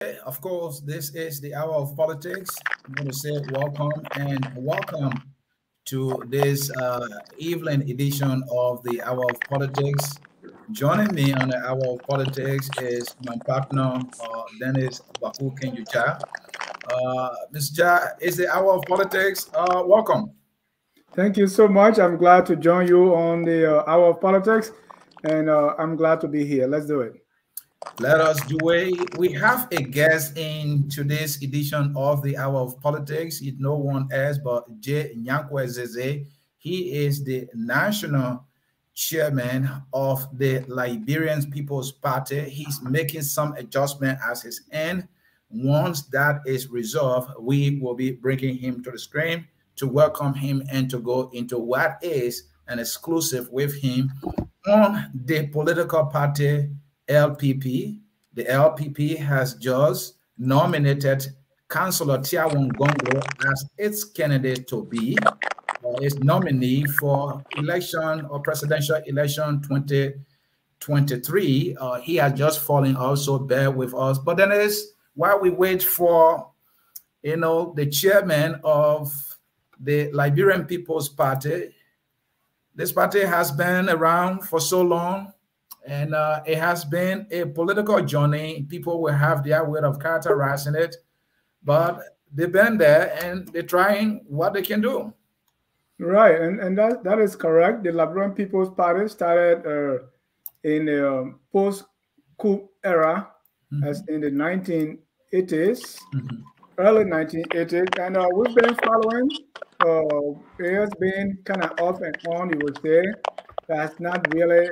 Of course, this is the hour of politics. I'm going to say welcome to this evening edition of the hour of politics. Joining me on the hour of politics is my partner, Dennis Baku Kenjucha. Mr. Ja, it's the hour of politics. Welcome. Thank you so much. I'm glad to join you on the Hour of Politics, and I'm glad to be here. Let's do it. Let us do it. We have a guest in today's edition of the Hour of Politics. It's no one else but Yanqui. He is the national chairman of the Liberian People's Party. He's making some adjustment as his end. Once that is resolved, we will be bringing him to the screen to welcome him and to go into what is an exclusive with him on the political party LPP. The LPP has just nominated Councillor Tiawon Gongo as its candidate to be its nominee for election or presidential election 2023. He has just fallen also, bear with us. But then is while we wait for, the chairman of the Liberian People's Party. This party has been around for so long, and it has been a political journey. People will have their way of characterizing it, but they've been there and they're trying what they can do. Right, and that is correct. The Liberian People's Party started in the post-coup era, as in the 1980s, early 1980s, and we've been following. It has been kind of off and on, you would say. That's not really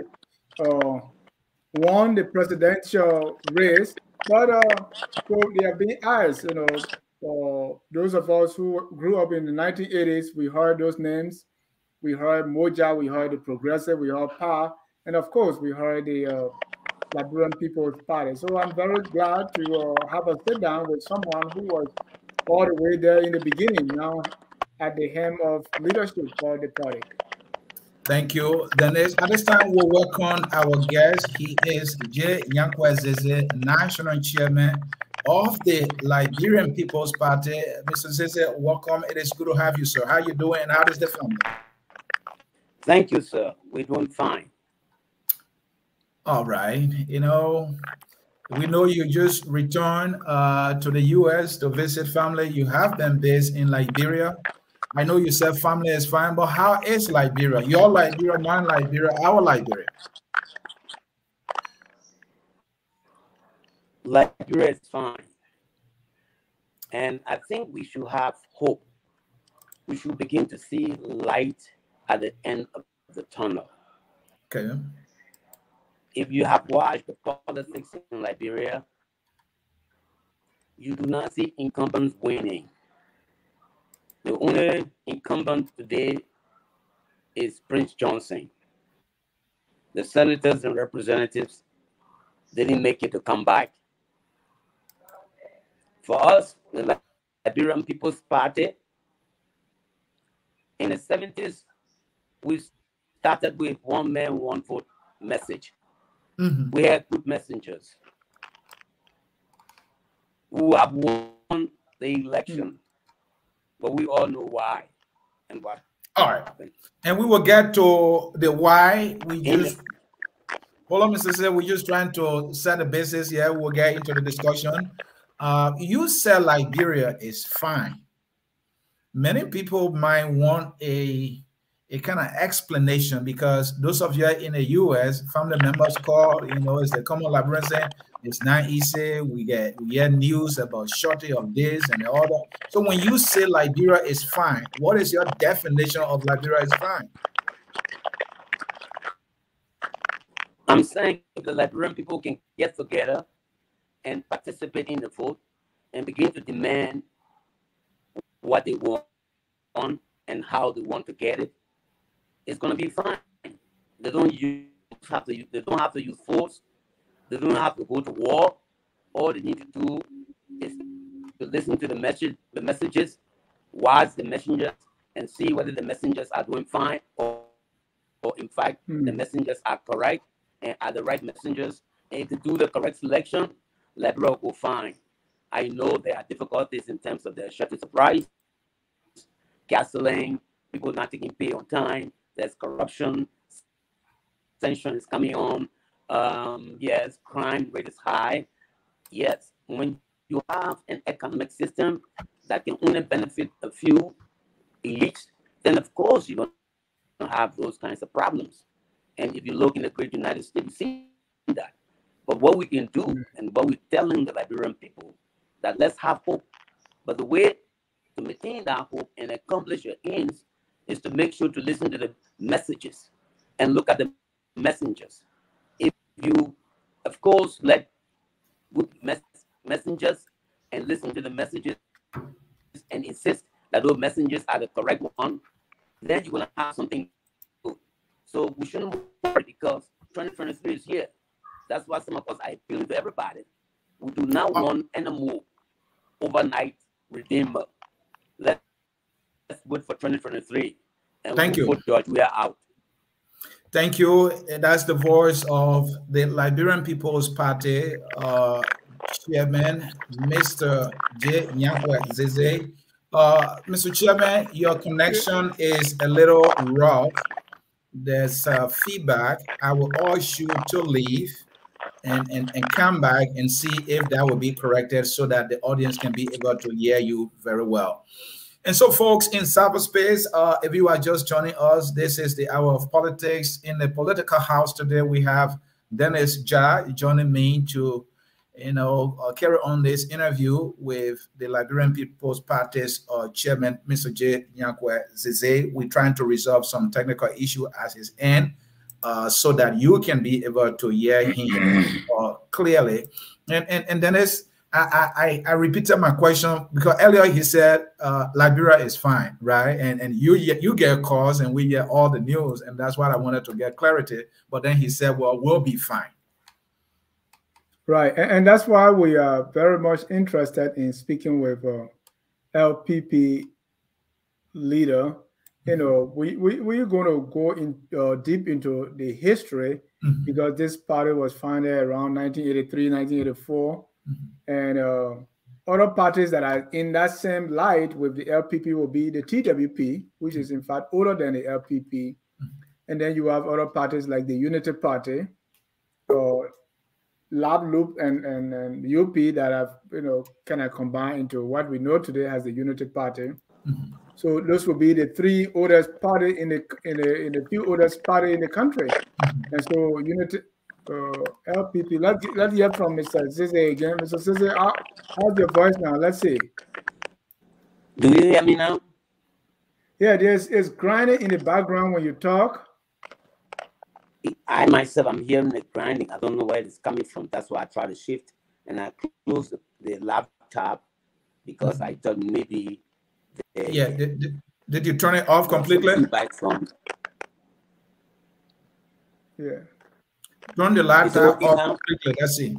won the presidential race, but so they are being asked, those of us who grew up in the 1980s, we heard those names. We heard Moja, we heard the Progressive, we heard PA, and of course, we heard the Liberian People's Party. So I'm very glad to have a sit down with someone who was all the way there in the beginning, now at the helm of leadership for the party. Thank you, Dennis. At this time, we'll welcome our guest. He is Yanqui, National Chairman of the Liberian People's Party. Mr. Zaza, welcome. It is good to have you, sir. How you doing? How is the family? Thank you, sir. We're doing fine. All right. We know you just returned to the U.S. to visit family. You have been based in Liberia. I know you said family is fine, but how is Liberia? Your Liberia, mine Liberia, our Liberia. Liberia is fine. And I think we should have hope. We should begin to see light at the end of the tunnel. Okay. If you have watched the politics in Liberia, you do not see incumbents winning. The only incumbent today is Prince Johnson. The senators and representatives didn't make it to come back. For us, the Liberian People's Party, in the 70s, we started with one man, one vote message. We had good messengers who have won the election. But we all know why and what. All right. And we will get to the why. Hold on, Mr. Sieh. We're just trying to set the basis here. We'll get into the discussion. You said Liberia is fine. Many people might want a kind of explanation, because those of you in the U.S., family members call, it's the common Liberian saying, it's not easy. We get news about shortage of this and the other. So when you say Liberia is fine, what is your definition of Liberia is fine? I'm saying if the Liberian people can get together and participate in the vote and begin to demand what they want and how they want to get it, it's going to be fine. They don't have to use force. They don't have to go to war. All they need to do is to listen to the messages, watch the messengers, and see whether the messengers are doing fine or in fact the messengers are correct and are the right messengers. And if they do the correct selection, Liberia will go fine. I know there are difficulties in terms of the shortage of price, gasoline, people not taking pay on time. There's corruption, tension is coming on. Yes, crime rate is high. Yes, when you have an economic system that can only benefit a few elites, then of course you're going to have those kinds of problems. And if you look in the great United States, you see that. But what we can do, and what we're telling the Liberian people, that let's have hope. But the way to maintain that hope and accomplish your aims is to make sure to listen to the messages and look at the messengers. If you, of course, let good messengers and listen to the messages and insist that those messengers are the correct one, then you're going to have something good. So we shouldn't worry because 2023 is here. That's why some of us are appealing to everybody. We do not want any more overnight redeemer. Let's wait for 2023. And thank you. George, we are out. Thank you. That's the voice of the Liberian People's Party Chairman, Mr. Zaza. Mr. Chairman, your connection is a little rough. There's feedback. I will urge you to leave and come back and see if that will be corrected so that the audience can be able to hear you very well. And so, folks, in cyberspace, if you are just joining us, this is the Hour of Politics. In the political house today, we have Dennis Ja joining me to, carry on this interview with the Liberian People's Party's chairman, Mr. Yanqui Zaza. We're trying to resolve some technical issue at his end so that you can be able to hear him clearly. And Dennis, I repeated my question because earlier he said Liberia is fine, right? And you get calls and we get all the news, and that's why I wanted to get clarity. But then he said, well, we'll be fine. Right, and that's why we are very much interested in speaking with LPP leader. We're going to go in deep into the history because this party was founded around 1983, 1984. And other parties that are in that same light with the LPP will be the TWP, which is in fact older than the LPP. And then you have other parties like the Unity Party, Lab Loop and UP that have kind of combined into what we know today as the Unity Party. So those will be the three oldest party in the few oldest party in the country. And so Unity LPP. Let's hear from Mr. Sieh again. Mr. Sieh, how's your voice now? Let's see. Do you hear me now? Yeah, it's grinding in the background when you talk. I myself, I'm hearing it grinding. I don't know where it's coming from. That's why I try to shift and I close the laptop because I thought maybe. Did you turn it off completely? Yeah. Turn the laptop off completely. Let's see.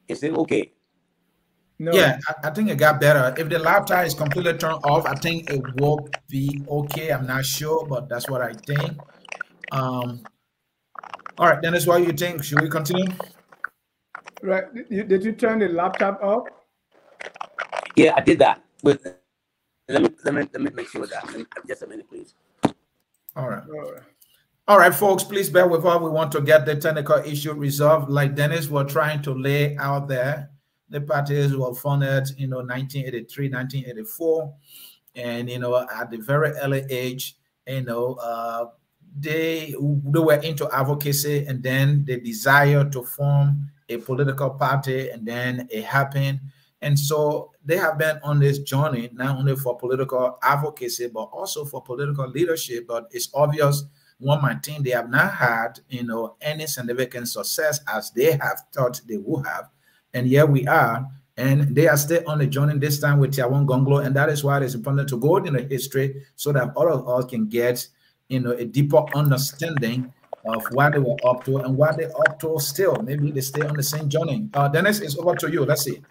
Is it okay? No. Yeah, I think it got better. If the laptop is completely turned off, I think it will be okay. I'm not sure, but that's what I think. All right, Dennis, what do you think? Should we continue? Right. Did you turn the laptop off? Yeah, I did that. But let me make sure that. Just a minute, please. All right. All right, folks, please bear with us. We want to get the technical issue resolved. Like Dennis was trying to lay out there, the parties were founded, 1983, 1984. And, at the very early age, they were into advocacy, and then the desire to form a political party, and then it happened. And so they have been on this journey, not only for political advocacy, but also for political leadership. But it's obvious, one might think they have not had, any significant success as they have thought they would have. And here we are, and they are still on the journey this time with Tiawan Gonglo. And that is why it is important to go in the history so that all of us can get, a deeper understanding of what they were up to and what they're up to still. Maybe they stay on the same journey. Dennis, it's over to you. Let's see.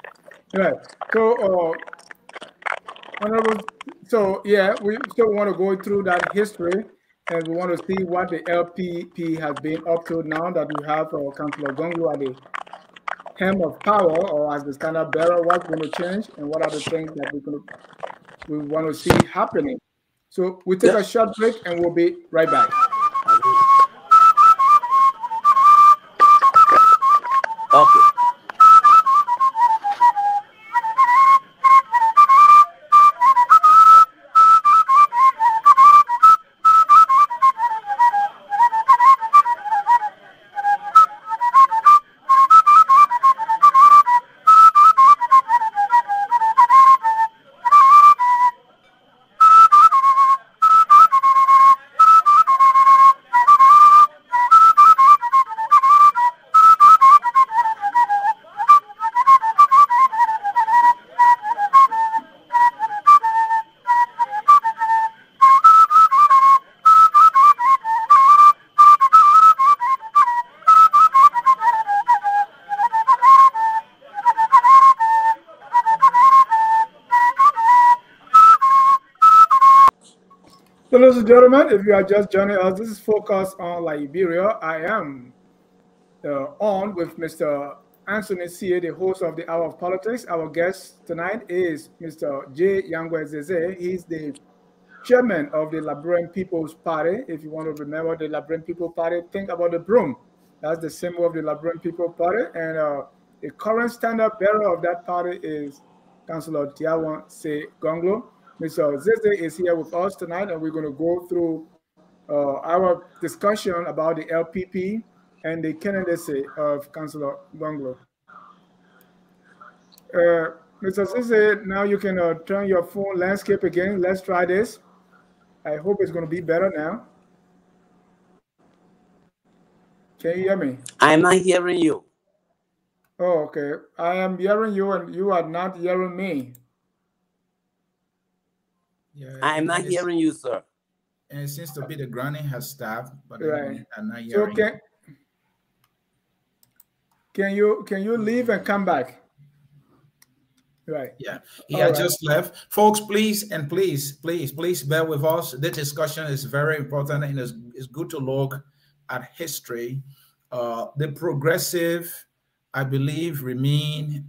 Right. So, Honorable, so yeah, we still want to go through that history. and we want to see what the LPP has been up to now that we have Councillor Gonglo at the helm of power, or as the standard bearer. What's going to change, and what are the things that we want to see happening? So we take a short break, and we'll be right back. Okay. So, ladies and gentlemen, if you are just joining us, this is Focus on Liberia. I am on with Mr. Ansony Sieh, the host of the Hour of Politics. Our guest tonight is Mr. Yanqui. He's the chairman of the Liberian People's Party. If you want to remember the Liberian People's Party, think about the broom. That's the symbol of the Liberian People's Party. And the current standard bearer of that party is Councillor Sieh Gonglo. Mr. Zaza is here with us tonight, and we're going to go through our discussion about the LPP and the candidacy of Councillor Gonglo. Mr. Zaza, now you can turn your phone landscape again. Let's try this. I hope it's going to be better now. Can you hear me? I'm not hearing you. Oh, okay. I am hearing you, and you are not hearing me. Yeah, I'm not hearing you, sir. And it seems to be the grounding has stopped, but Right. I'm not So hearing. can you leave and come back? Right. Yeah, he had just left. Folks, please bear with us. This discussion is very important, and it's good to look at history. The progressive, I believe, remain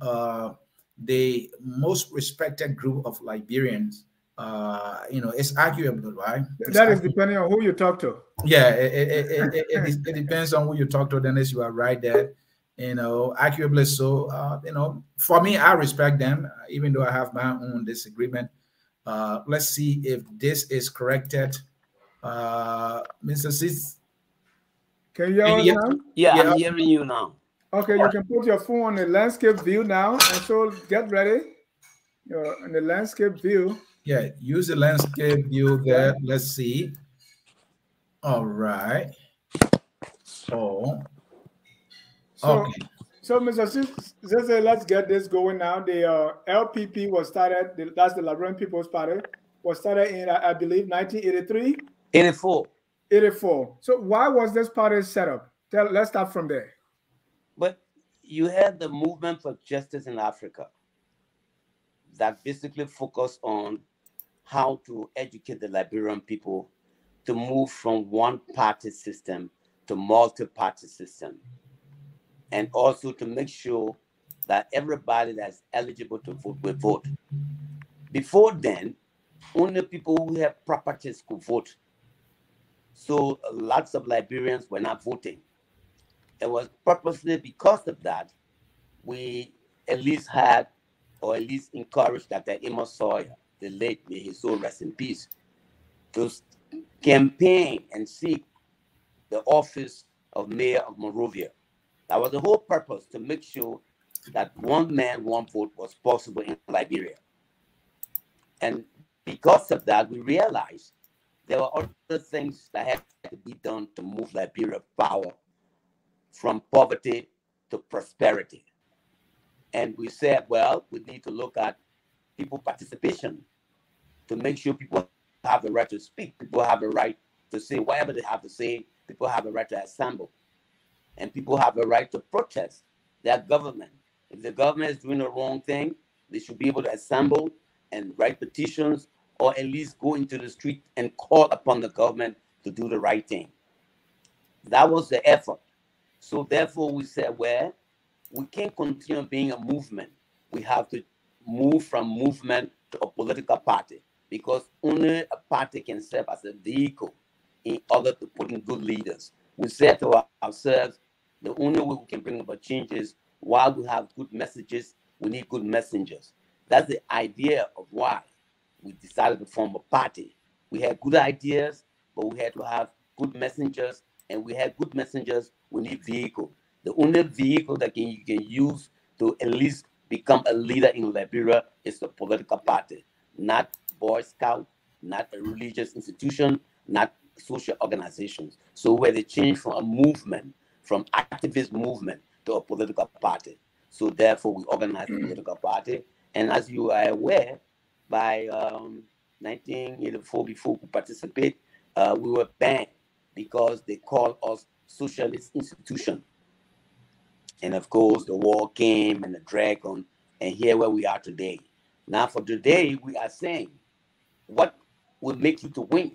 the most respected group of Liberians. It's arguable, right? That is depending on who you talk to. Yeah, it depends on who you talk to, Dennis. You are right there. Arguably so. For me, I respect them, even though I have my own disagreement. Let's see if this is corrected. Mr. Sieh. Can you hear us now? Yeah, I'm hearing you now. Okay, you can put your phone on the landscape view now, and so get ready. You're in the landscape view. Yeah, use the landscape view there. Let's see. All right. Oh. Okay. So Mr. Zaza, let's get this going now. The LPP was started, that's the Liberian People's Party, was started in, I believe, 1983? 84. 84. So why was this party set up? Let's start from there. But you had the Movement for Justice in Africa that basically focused on how to educate the Liberian people to move from one-party system to multi-party system, and also to make sure that everybody that's eligible to vote will vote. Before then, only people who have properties could vote. So lots of Liberians were not voting. It was purposely because of that, we at least had, or at least encouraged Dr. Amos Sawyer, the late, may his soul rest in peace, to campaign and seek the office of Mayor of Monrovia. That was the whole purpose, to make sure that one man, one vote was possible in Liberia. And because of that, we realized there were other things that had to be done to move Liberia power from poverty to prosperity. And we said, well, we need to look at people participation to make sure people have the right to speak, people have the right to say whatever they have to say, people have the right to assemble, and people have the right to protest their government. If the government is doing the wrong thing, they should be able to assemble and write petitions, or at least go into the street and call upon the government to do the right thing. That was the effort. So therefore we said, well, we can't continue being a movement. We have to move from movement to a political party, because only a party can serve as a vehicle in order to put in good leaders. We said to ourselves, the only way we can bring about change is while we have good messages, we need good messengers. That's the idea of why we decided to form a party. We had good ideas, but we had to have good messengers, and we had good messengers, we need vehicle. The only vehicle that you can use to at least become a leader in Liberia is a political party, not Boy Scout, not a religious institution, not social organizations. So where they change from a movement, from activist movement to a political party. So therefore we organized a political party. And as you are aware, by 1984, before we participate, we were banned because they called us socialist institution. And of course, the war came and the drag on, and here where we are today. Now for today, we are saying, what will make you to win?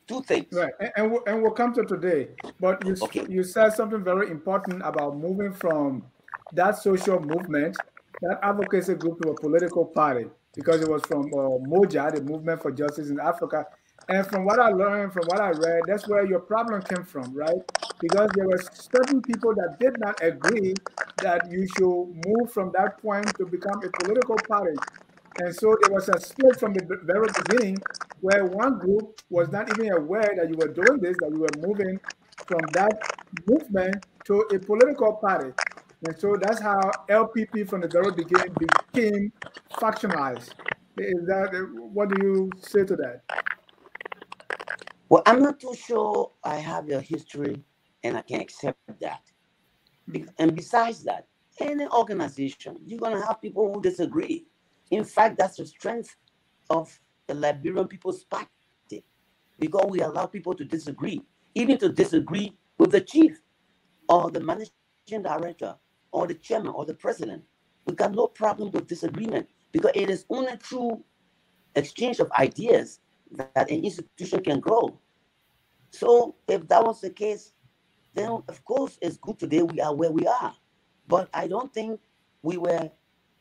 Two things. Right, and we'll come to today. But you said something very important about moving from that social movement, that advocacy group, to a political party, because it was from MOJA, the Movement for Justice in Africa. And from what I learned, from what I read, that's where your problem came from, right? Because there were certain people that did not agree that you should move from that point to become a political party. And so there was a split from the very beginning, where one group was not even aware that you were doing this, that you were moving from that movement to a political party. And so that's how LPP from the very beginning became factionalized. Is that, what do you say to that? Well, I'm not too sure I have your history and I can accept that. And besides that, any organization, you're going to have people who disagree. In fact, that's the strength of the Liberian People's Party, because we allow people to disagree, even to disagree with the chief or the managing director or the chairman or the president. We got no problem with disagreement, because it is only through exchange of ideas that an institution can grow. So if that was the case, then of course it's good today we are where we are. But I don't think we were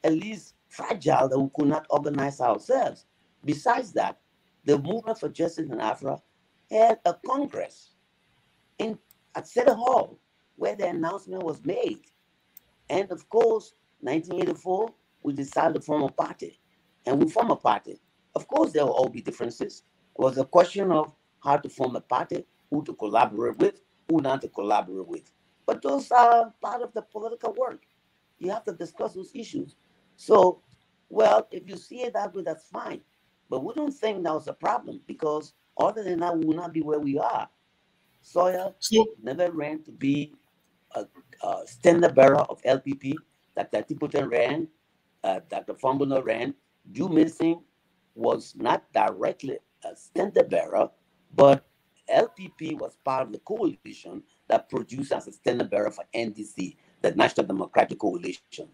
at least fragile that we could not organize ourselves. Besides that, the Movement for Justice in Africa had a congress at City Hall where the announcement was made. And of course, 1984, we decided to form a party. And we formed a party. Of course, there will all be differences. It was a question of how to form a party, who to collaborate with, who not to collaborate with. But those are part of the political work. You have to discuss those issues. So, well, if you see it that way, that's fine. But we don't think that was a problem, because other than that, we will not be where we are. Sawyer never ran to be a standard bearer of LPP. Dr. Tiputan ran, Dr. Fambuno ran. Drew Milsing was not directly a standard bearer, but LPP was part of the coalition that produced as a standard bearer for NDC, the National Democratic Coalition.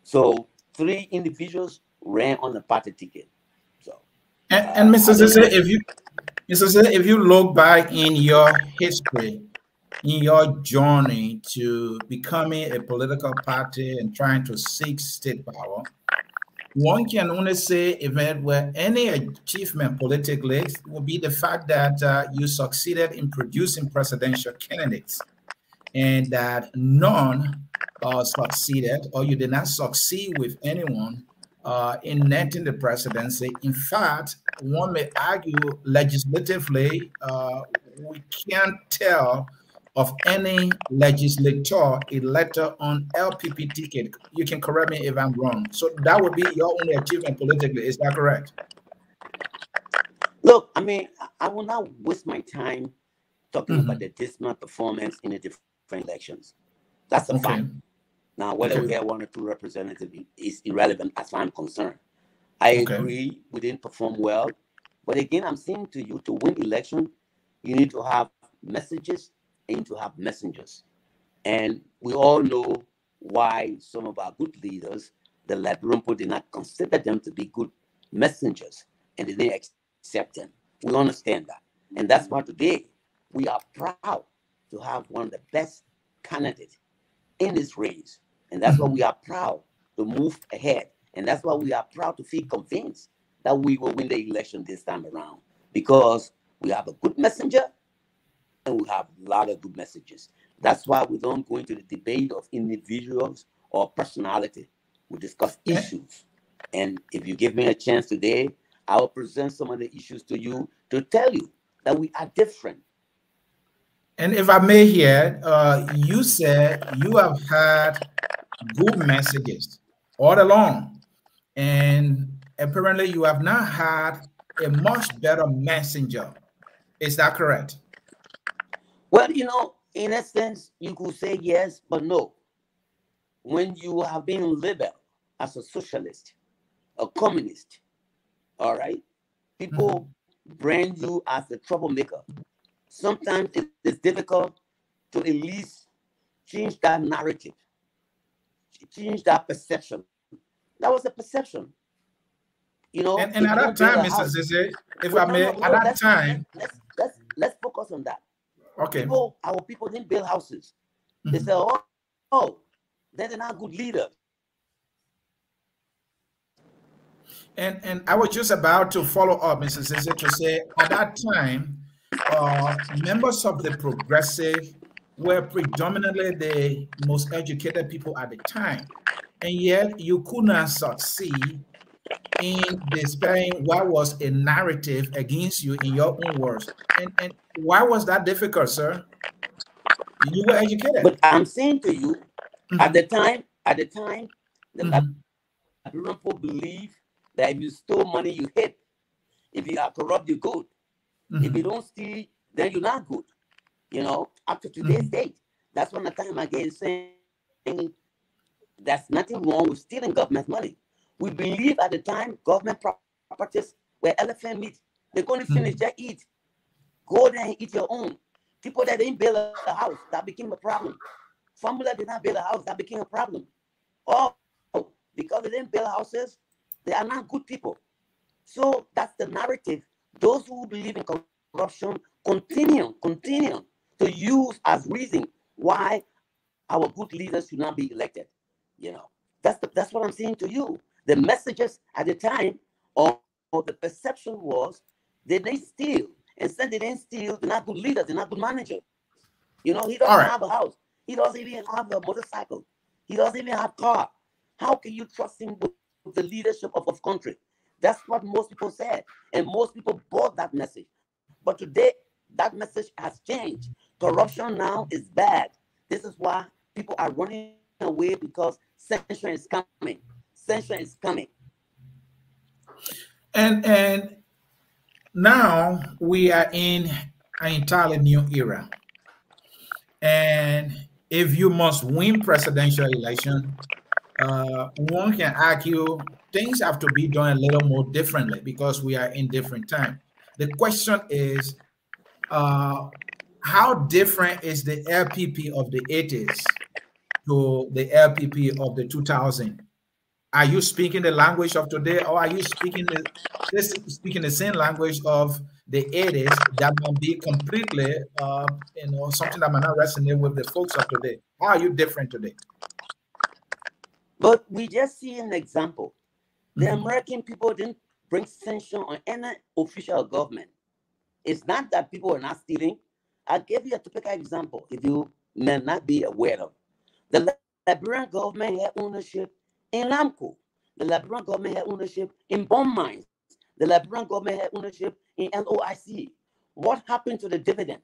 So 3 individuals ran on the party ticket. So, and Mr. Zaza, if you look back in your history, in your journey to becoming a political party and trying to seek state power, one can only say event where any achievement politically would be the fact that you succeeded in producing presidential candidates, and that none succeeded, or you did not succeed with anyone in netting the presidency. In fact, one may argue legislatively, we can't tell of any legislator elected on LPP ticket. You can correct me if I'm wrong. So that would be your only achievement politically. Is that correct? Look, I mean, I will not waste my time talking about the dismal performance in the different elections. That's a fact. Now, whether we have 1 or 2 representatives is irrelevant as far as I'm concerned. I agree we didn't perform well. But again, I'm saying to you, to win election, you need to have messages and to have messengers. And we all know why some of our good leaders, the Liberian people, did not consider them to be good messengers, and they didn't accept them. We understand that. And that's why today we are proud to have one of the best candidates in this race. And that's why we are proud to move ahead. And that's why we are proud to feel convinced that we will win the election this time around, because we have a good messenger and we have a lot of good messages. That's why we don't go into the debate of individuals or personality. We discuss issues. And if you give me a chance today, I will present some of the issues to you to tell you that we are different. And if I may here, you said you have had good messages all along, and apparently you have not had a much better messenger. Is that correct? Well, you know, in a sense, you could say yes, but no. When you have been labeled as a socialist, a communist, all right, people brand you as a troublemaker. Sometimes it's difficult to at least change that narrative, change that perception. That was a perception. You know, and at that time, Mr. Sieh, if I may, at that time, let's focus on that. Okay. Our people didn't build houses. They said, oh, they're not good leaders. And I was just about to follow up, Mr. Sieh, to say at that time, members of the progressive were predominantly the most educated people at the time. And yet you could not succeed in displaying what was a narrative against you in your own words. And why was that difficult, sir? You were educated. But I'm saying to you, at the time, the Liberian people believe that if you stole money, you hit. If you are corrupt, you're good. If you don't steal, then you're not good. You know, up to today's date. That's one of the time again saying there's nothing wrong with stealing government money. We believe at the time government properties were elephant meat. They're going to finish, just eat. Go there and eat your own. People that didn't build a house, that became a problem. Family that did not build a house, that became a problem. Oh, because they didn't build houses, they are not good people. So that's the narrative. Those who believe in corruption continue to use as reason why our good leaders should not be elected. You know, that's what I'm saying to you. The messages at the time, or the perception was, they didn't steal. Instead, they didn't steal. They're not good leaders. They're not good managers. You know, he doesn't have a house. He doesn't even have a motorcycle. He doesn't even have a car. How can you trust him with the leadership of country? That's what most people said. And most people bought that message. But today, that message has changed. Corruption now is bad. This is why people are running away, because censure is coming. Censure is coming. And now we are in an entirely new era. And if you must win presidential election, one can argue things have to be done a little more differently because we are in different time. The question is, how different is the LPP of the 80s to the LPP of the 2000? Are you speaking the language of today, or are you speaking the same language of the 80s that might be completely, something that might not resonate with the folks of today? How are you different today? But we just see an example. The American people didn't bring sanction on any official government. It's not that people are not stealing. I'll give you a typical example, if you may not be aware of. The Liberian government had ownership in Lamco. The Liberian government had ownership in bomb mines. The Liberian government had ownership in LOIC. What happened to the dividend?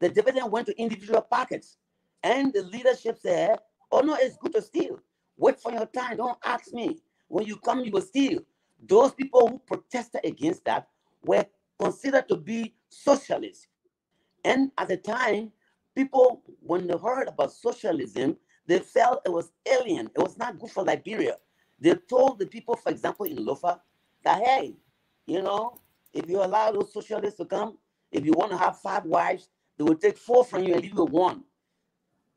The dividend went to individual pockets. And the leadership said, oh no, it's good to steal. Wait for your time. Don't ask me. When you come, you will steal. Those people who protested against that were considered to be socialists. And at the time, people, when they heard about socialism, they felt it was alien. It was not good for Liberia. They told the people, for example, in Lofa, that, hey, you know, if you allow those socialists to come, if you want to have 5 wives, they will take 4 from you and leave you with 1.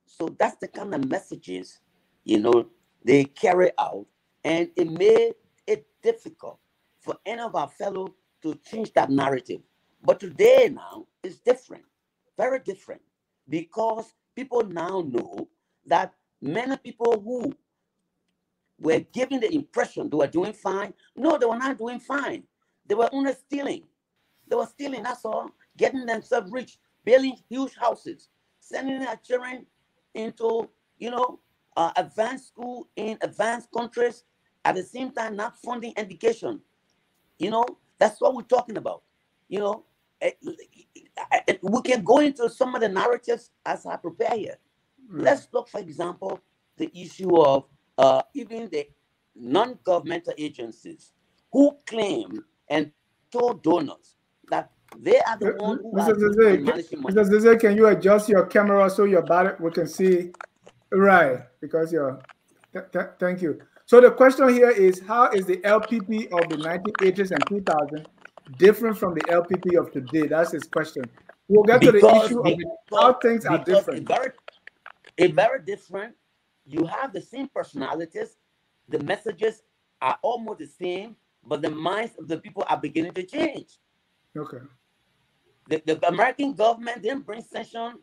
So that's the kind of messages, you know, they carry out. And it made it difficult for any of our fellows to change that narrative. But today now, it's different. very different because people now know that many people who were given the impression they were doing fine. No, they were not doing fine. They were only stealing. They were stealing, that's all, getting themselves rich, building huge houses, sending their children into, advanced school in advanced countries, at the same time not funding education. That's what we're talking about. Eh, we can go into some of the narratives as I prepare here. Let's look, for example, the issue of even the non-governmental agencies who claim and told donors that they are the one who are managing money. Mr. Zaza, can you adjust your camera so your body we can see right? Because you're. Thank you. So the question here is, how is the LPP of the 1980s and 2000 different from the LPP of today? That's his question. We'll get to the issue of how things are different. It's very different. You have the same personalities. The messages are almost the same, but the minds of the people are beginning to change. Okay. The American government didn't bring sanction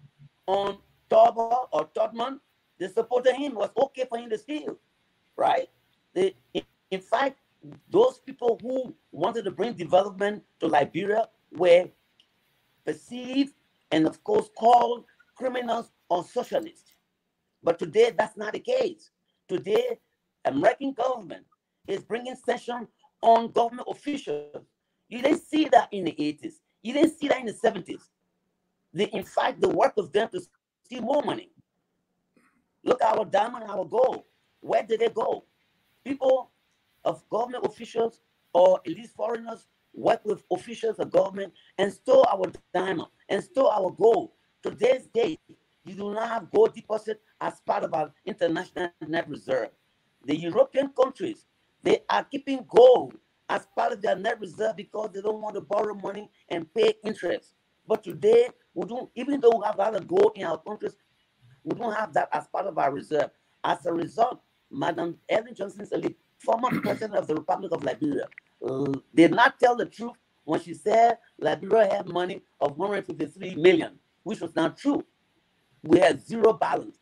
on Tauber or Todman. They supported him. It was okay for him to steal, right? In fact, those people who wanted to bring development to Liberia were perceived and, of course, called criminals or socialists. But today, that's not the case. Today, American government is bringing sanction on government officials. You didn't see that in the 80s. You didn't see that in the 70s. In fact, the work was done to steal more money. Look at our diamond, our gold. Where did they go? People of government officials or at least foreigners work with officials of government and stole our diamond and stole our gold. Today's day, you do not have gold deposit as part of our international net reserve. The European countries, they are keeping gold as part of their net reserve because they don't want to borrow money and pay interest. But today, we don't, even though we have a lot of gold in our countries, we don't have that as part of our reserve. As a result, Madam Ellen Johnson Sirleaf, former president of the Republic of Liberia, did not tell the truth when she said Liberia had money of 153 million, which was not true. We had zero balance.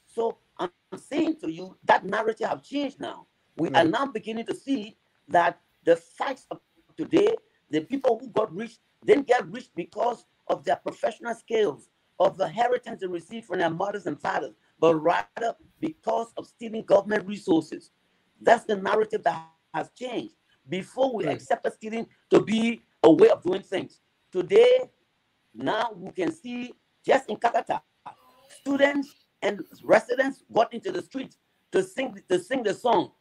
So I'm saying to you that narrative have changed now. We are now beginning to see that the facts of today, the people who got rich didn't get rich because of their professional skills, of the inheritance they received from their mothers and fathers, but rather because of stealing government resources. That's the narrative that has changed. Before we accepted stealing to be a way of doing things. Today, now we can see just in Kakata, students and residents got into the streets to sing the song.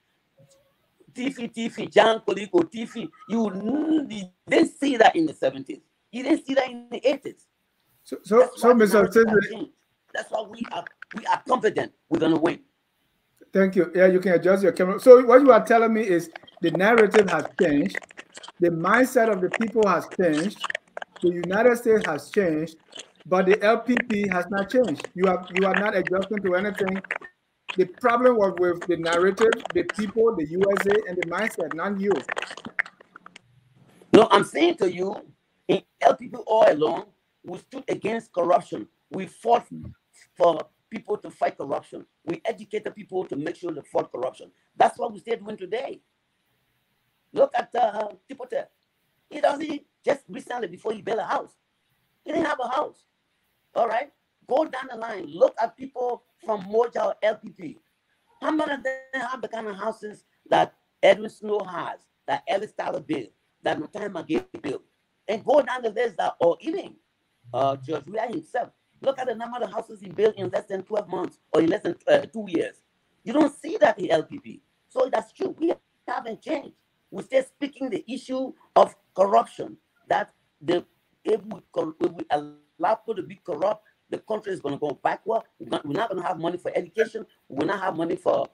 Tifi, Tifi, Jan Koliko, Tifi. You didn't see that in the 70s. You didn't see that in the 80s. So Mr. Zaza, that's why we are confident we're going to win. Thank you. Yeah, you can adjust your camera. So what you are telling me is the narrative has changed, the mindset of the people has changed, the United States has changed, but the LPP has not changed. You are not adjusting to anything. The problem was with the narrative, the people, the USA, and the mindset, not you. No, I'm saying to you, in LPP all along, we stood against corruption. We fought for people to fight corruption. We educated people to make sure they fought corruption. That's what we still doing today. Look at Tipote. He doesn't, just recently before he built a house, he didn't have a house. All right? Go down the line. Look at people from Moja or LPP. How many of them have the kind of houses that Edwin Snow has, that Ellis Tyler built, that Nathaniel McGee built? And go down the list that, or even George Weah himself. Look at the number of houses he built in less than 12 months or in less than 2 years. You don't see that in LPP. So that's true. We haven't changed. We're still speaking the issue of corruption, that if we allow people to be corrupt, the country is going to go backward. We're not going to have money for education. We're not have money for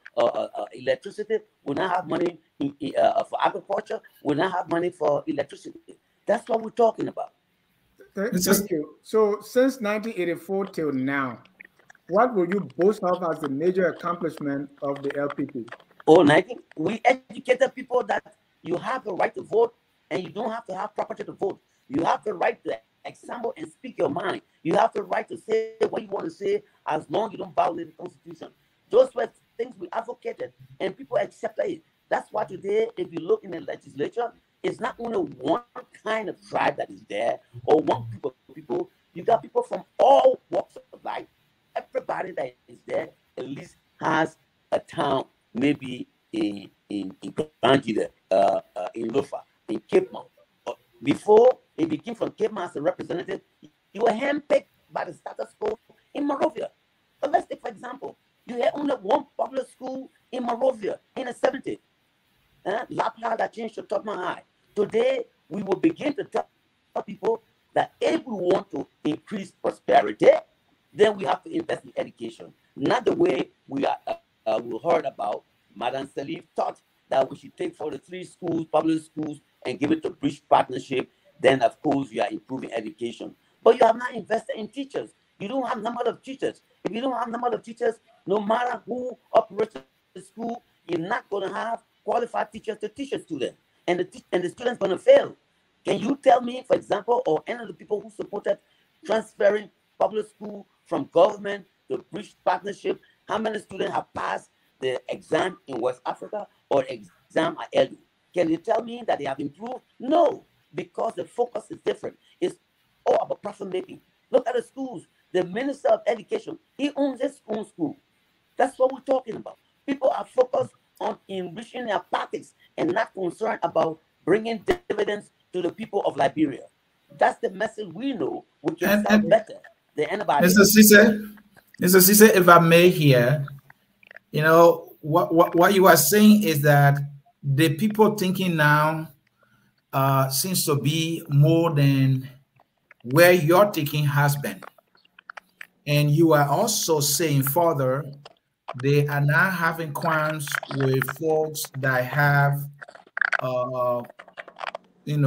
electricity. We're not have money for agriculture. We're not have money for electricity. That's what we're talking about. Thank you. So since 1984 till now, what will you boast of as the major accomplishment of the LPP? Oh, I think we educated people that you have the right to vote and you don't have to have property to vote. You have the right to example and speak your mind. You have the right to say what you want to say as long as you don't violate the Constitution. Those were things we advocated, and people accepted it. That's why today, if you look in the legislature, it's not only one kind of tribe that is there or one group of people. You got people from all walks of life. Everybody that is there at least has a town, maybe in Granjida, in Lufa, in Cape Mount. Before it became from Cape Mount as a representative, you were handpicked by the status quo in Monrovia. But let's take, for example, you had only one public school in Monrovia in the 70s. Lapla that changed to Tottenham High. Today, we will begin to tell people that if we want to increase prosperity, then we have to invest in education. Not the way we heard about. Madam Salif thought that we should take for the 3 schools, public schools, and give it to British Partnership. Then, of course, you are improving education. But you have not invested in teachers. You don't have number of teachers. If you don't have number of teachers, no matter who operates the school, you're not going to have qualified teachers to teach a student. And the student's going to fail. Can you tell me, for example, or any of the people who supported transferring public school from government to British Partnership, how many students have passed the exam in West Africa or exam at LU? Can you tell me that they have improved? No, because the focus is different. It's all about profit making. Look at the schools. The Minister of Education, he owns his own school. That's what we're talking about. People are focused on enriching their pockets and not concerned about bringing dividends to the people of Liberia. That's the message we know we can sell better than anybody else. Mr. Sieh, if I may here, you know, what you are saying is that the people thinking now seems to be more than where your thinking has been. And you are also saying further, they are now having qualms with folks that have,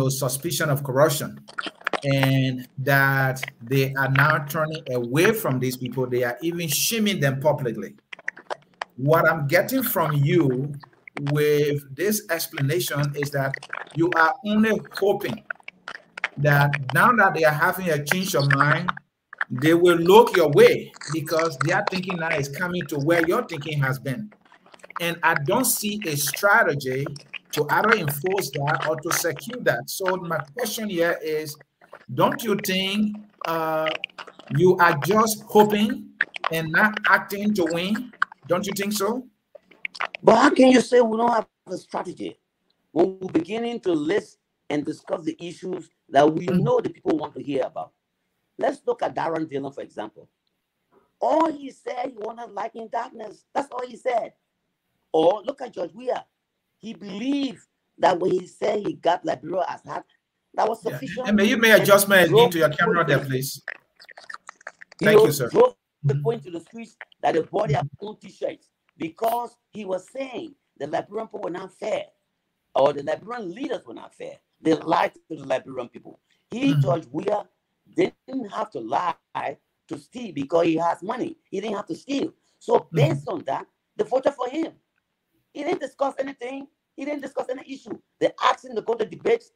suspicion of corruption, and that they are now turning away from these people. They are even shaming them publicly. What I'm getting from you with this explanation is that you are only hoping that now that they are having a change of mind, they will look your way because their thinking now is coming to where your thinking has been. And I don't see a strategy to either enforce that or to secure that. So my question here is, don't you think you are just hoping and not acting to win? Don't you think so? But how can you say we don't have a strategy when we're beginning to list and discuss the issues that we know the people want to hear about? Let's look at Darren Dillon, for example. All he said, he wanted light in darkness. That's all he said. Or look at George Weah. He believed that when he said he got Liberia as hat, that was sufficient. Yeah. And may you make adjustment into your camera there, please. Thank you, sir. He drove the point to the streets that they bought their own t-shirts because he was saying the Liberian people were not fair, or the Liberian leaders were not fair. They lied to the Liberian people. George Weah, didn't have to lie to steal because he has money. He didn't have to steal. So based on that, they voted for him. He didn't discuss anything. He didn't discuss any issue. They asked him to go to debates.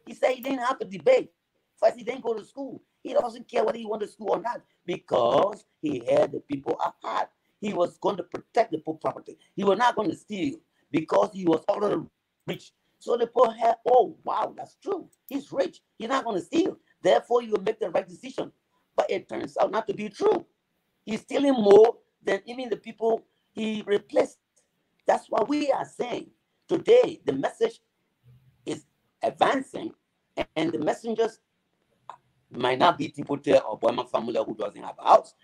He said he didn't have to debate. First, he didn't go to school. He doesn't care whether he went to school or not because he had the people at heart. He was going to protect the poor property. He was not going to steal because he was already rich. So the poor had, oh, wow, that's true. He's rich. He's not going to steal. Therefore, you will make the right decision. But it turns out not to be true. He's stealing more than even the people he replaced. That's what we are saying. Today, the message is advancing, and the messengers might not be Tipote or Boyman family who doesn't have a house,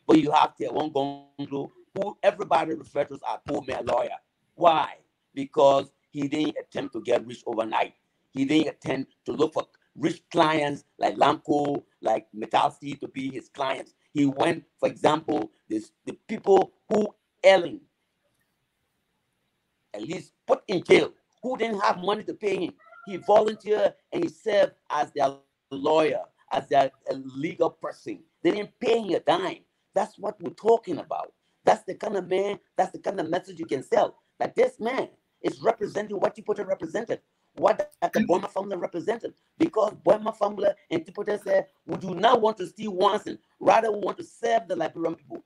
but you have the one Gonglo who everybody refers to as a poor man lawyer. Why? Because he didn't attempt to get rich overnight. He didn't attempt to look for rich clients like Lamco, like Metal Steel to be his clients. He went, for example, the people who Ellen at least put in jail, who didn't have money to pay him. He volunteered and he served as their lawyer, as their legal person. They didn't pay him a dime. That's what we're talking about. That's the kind of man, that's the kind of message you can sell. That this man is representing what you put it represented. what the Burma family represented. Because Burma family interpreter said, we do not want to steal Wanson, rather we want to serve the Liberian people.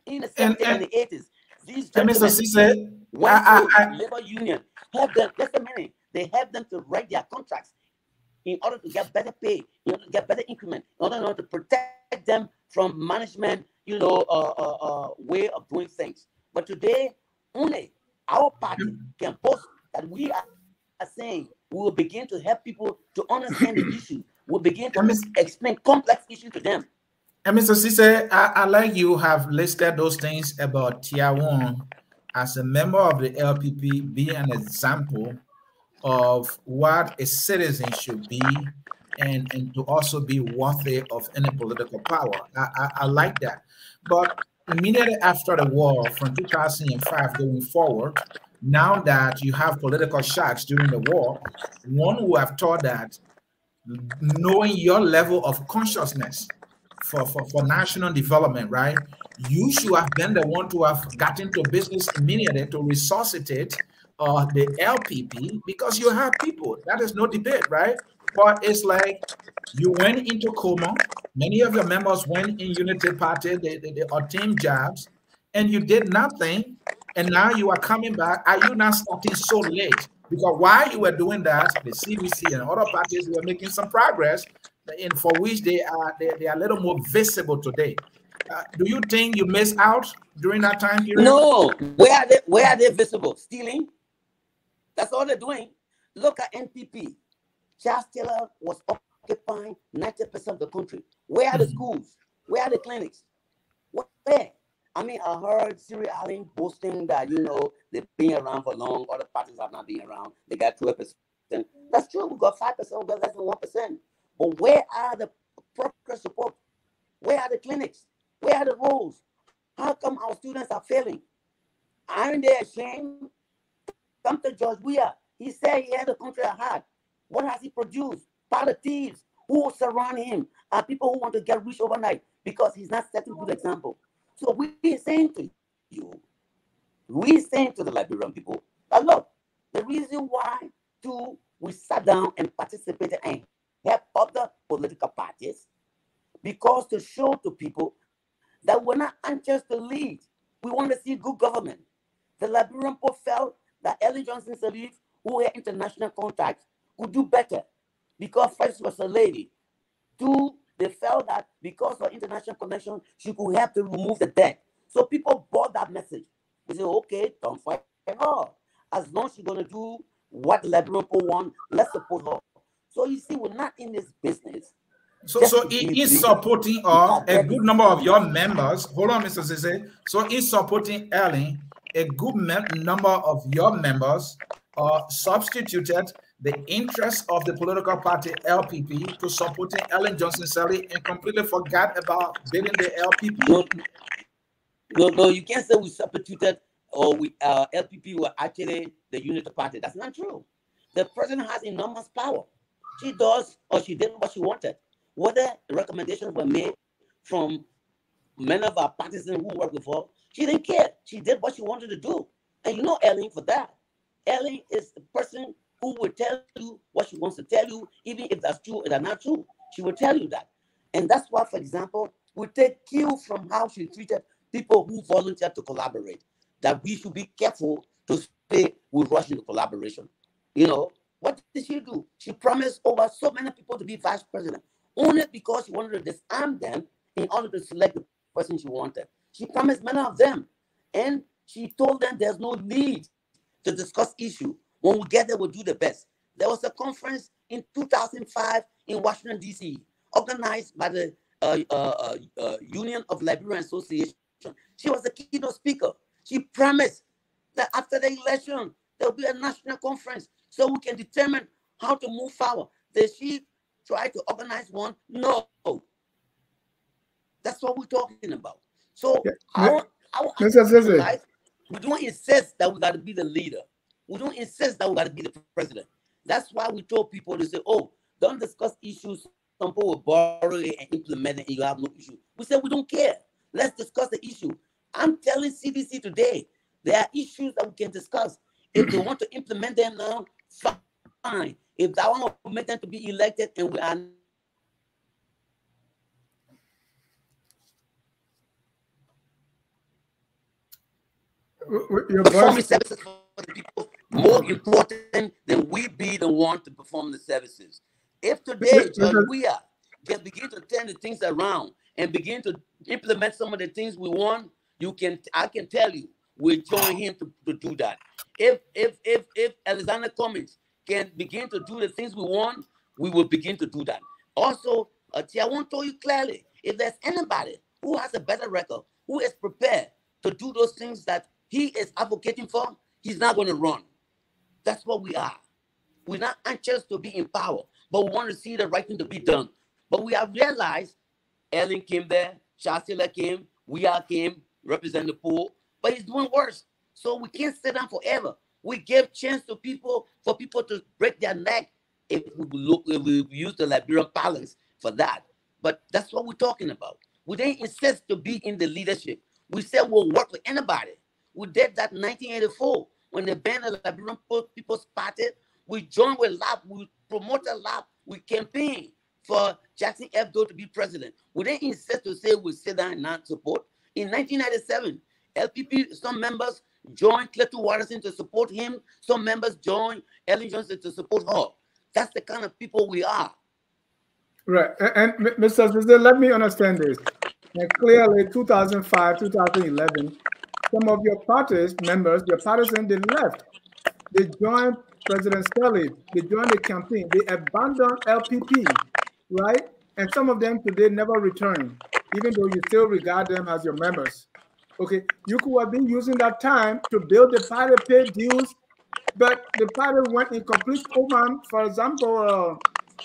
In the 70s and the 80s, these gentlemen went to labor union, helped them, just a minute, they helped them to write their contracts in order to get better pay, in order to get better increment, in order to protect them from management, way of doing things. But today, only our party can boast that we are saying we will begin to help people to understand the issue. We'll begin to explain complex issues to them. And Mr. Sieh, I like you have listed those things about Tiawan as a member of the LPP being an example of what a citizen should be and to also be worthy of any political power. I like that. But immediately after the war from 2005 going forward, now that you have political shocks during the war, one would have thought that knowing your level of consciousness for national development, right? You should have been the one to have gotten to business immediately to resuscitate the LPP because you have people. That is no debate, right? But it's like you went into coma. Many of your members went in Unity Party, they obtained jobs, and you did nothing. And now you are coming back. Are you not starting so late? Because while you were doing that, the CBC and other parties were making some progress, and for which they are a little more visible today. Do you think you missed out during that time period? No. Where are they visible? Stealing. That's all they're doing. Look at NPP. Charles Taylor was occupying 90% of the country. Where are the schools? Where are the clinics? Where? I mean, I heard Sieh Allen boasting that, they've been around for long, other parties have not been around. They got 12%. That's true. We got 5%, we got less than 1%. But where are the progress support? Where are the clinics? Where are the roads? How come our students are failing? Aren't they ashamed? Come to George Weah. He said he had the country at heart. What has he produced? Part of thieves who surround him are people who want to get rich overnight because he's not setting a good example. So we're saying to you, we're saying to the Liberian people, that look, the reason why we sat down and participated and helped other political parties, because to show to people that we're not anxious to lead. We want to see good government. The Liberian people felt that Ellen Johnson Sirleaf, who had international contacts, could do better because first was a lady. Two, they felt that because of international connection, she could help to remove the debt. So people bought that message. They said, okay, don't fight her. As long as she's going to do what the Liberian people want, let's support her. So you see, we're not in this business. So in supporting a good number of your members, hold on, Mr. Sieh. So in supporting Ellen, a good number of your members substituted the interest of the political party LPP to supporting Ellen Johnson Sirleaf and completely forgot about building the LPP. No, you can't say we substituted or we LPP were actually the unity party. That's not true. The president has enormous power. She does or she did what she wanted. Whether recommendations were made from many of our partisans who worked with her, she didn't care. She did what she wanted to do. And you know Ellen for that. Ellen is the person who will tell you what she wants to tell you, even if that's true or that's not true. She will tell you that. And that's why, for example, we take cue from how she treated people who volunteered to collaborate, that we should be careful to say we rush into collaboration. What did she do? She promised over so many people to be vice president, only because she wanted to disarm them in order to select the person she wanted. She promised many of them, and she told them there's no need to discuss issue. When we get there, we'll do the best. There was a conference in 2005 in Washington, D.C., organized by the Union of Liberian Association. She was the keynote speaker. She promised that after the election, there will be a national conference so we can determine how to move forward. Did she try to organize one? No. That's what we're talking about. So our life, we don't insist that we got to be the leader. We don't insist that we got to be the president. That's why we told people to say, oh, don't discuss issues. Some people will borrow it and implement it and you have no issue. We said we don't care. Let's discuss the issue. I'm telling CDC today, there are issues that we can discuss. If they want to implement them now, fine. If that one will make them to be elected and we are performing services for the people more important than we be the one to perform the services. If today, Judge, we are can begin to turn the things around and begin to implement some of the things we want, I can tell you, we'll join him to do that. If Alexander Cummings can begin to do the things we want, we will begin to do that. Also, I want to tell you clearly, if there's anybody who has a better record, who is prepared to do those things that he is advocating for, he's not going to run. That's what we are. We're not anxious to be in power, but we want to see the right thing to be done. But we have realized Ellen came there, Shasila came, we all came, represent the pool, but it's doing worse. So we can't sit down forever. We give chance to people for people to break their neck if we use the Liberian balance for that. But that's what we're talking about. We didn't insist to be in the leadership. We said we'll work with anybody. We did that in 1984 when they banned the Liberian People's Party. We joined with LAP, we promoted LAP, we campaigned for Jackson Hebdo to be president. We didn't insist to say we'll sit down and not support. In 1997, LPP, some members joined Clayton Watterson to support him. Some members joined Ellen Johnson to support her. That's the kind of people we are. Right. And Mr. Sieh, let me understand this. And clearly, 2005, 2011, some of your party's members, your partisans, they left. They joined President Sirleaf. They joined the campaign. They abandoned LPP, right? And some of them today never return, even though you still regard them as your members. Okay, you could have been using that time to build the party, pay dues, but the party went in complete coma. For example,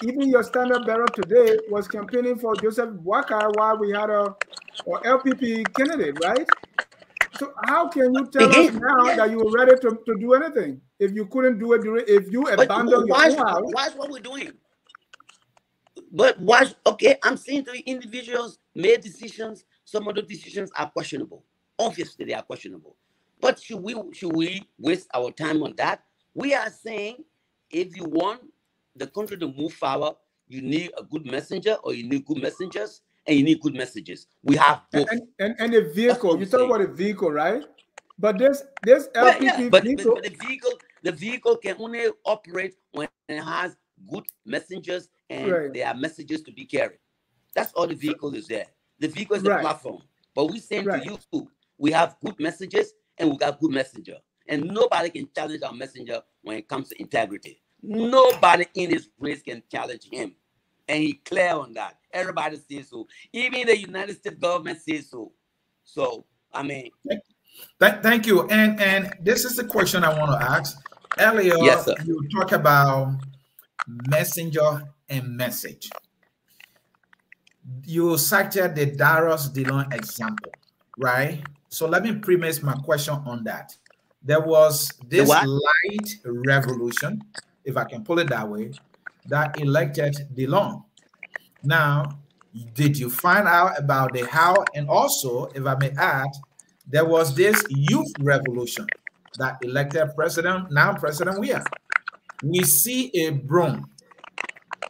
even your standard bearer today was campaigning for Joseph Boakai while we had a LPP candidate, right? So how can you tell us now that you were ready to do anything if you couldn't do it if you abandoned your own house? Watch what we're doing. But watch, okay, I'm saying to individuals made decisions. Some of the decisions are questionable. Obviously, they are questionable. But should we waste our time on that? We are saying if you want the country to move forward, you need a good messenger, or you need good messengers, and you need good messages. We have both. And a vehicle. You talk about a vehicle, right? But this LPP vehicle. But the vehicle can only operate when it has good messengers and there are messages to be carried. That's all the vehicle is there. The vehicle is the platform. But we saying to you too, we have good messages and we got good messenger. And nobody can challenge our messenger when it comes to integrity. Nobody in this race can challenge him. And he's clear on that. Everybody says so. Even the United States government says so. So, I mean. Thank you. And this is the question I want to ask. Earlier, you talk about messenger and message. You cited the Darius Dillon example, right? So let me premise my question on that. There was this light revolution, if I can pull it that way, that elected Dillon. Now, did you find out about the how? And also, if I may add, there was this youth revolution that elected President, now President Weah. We see a broom.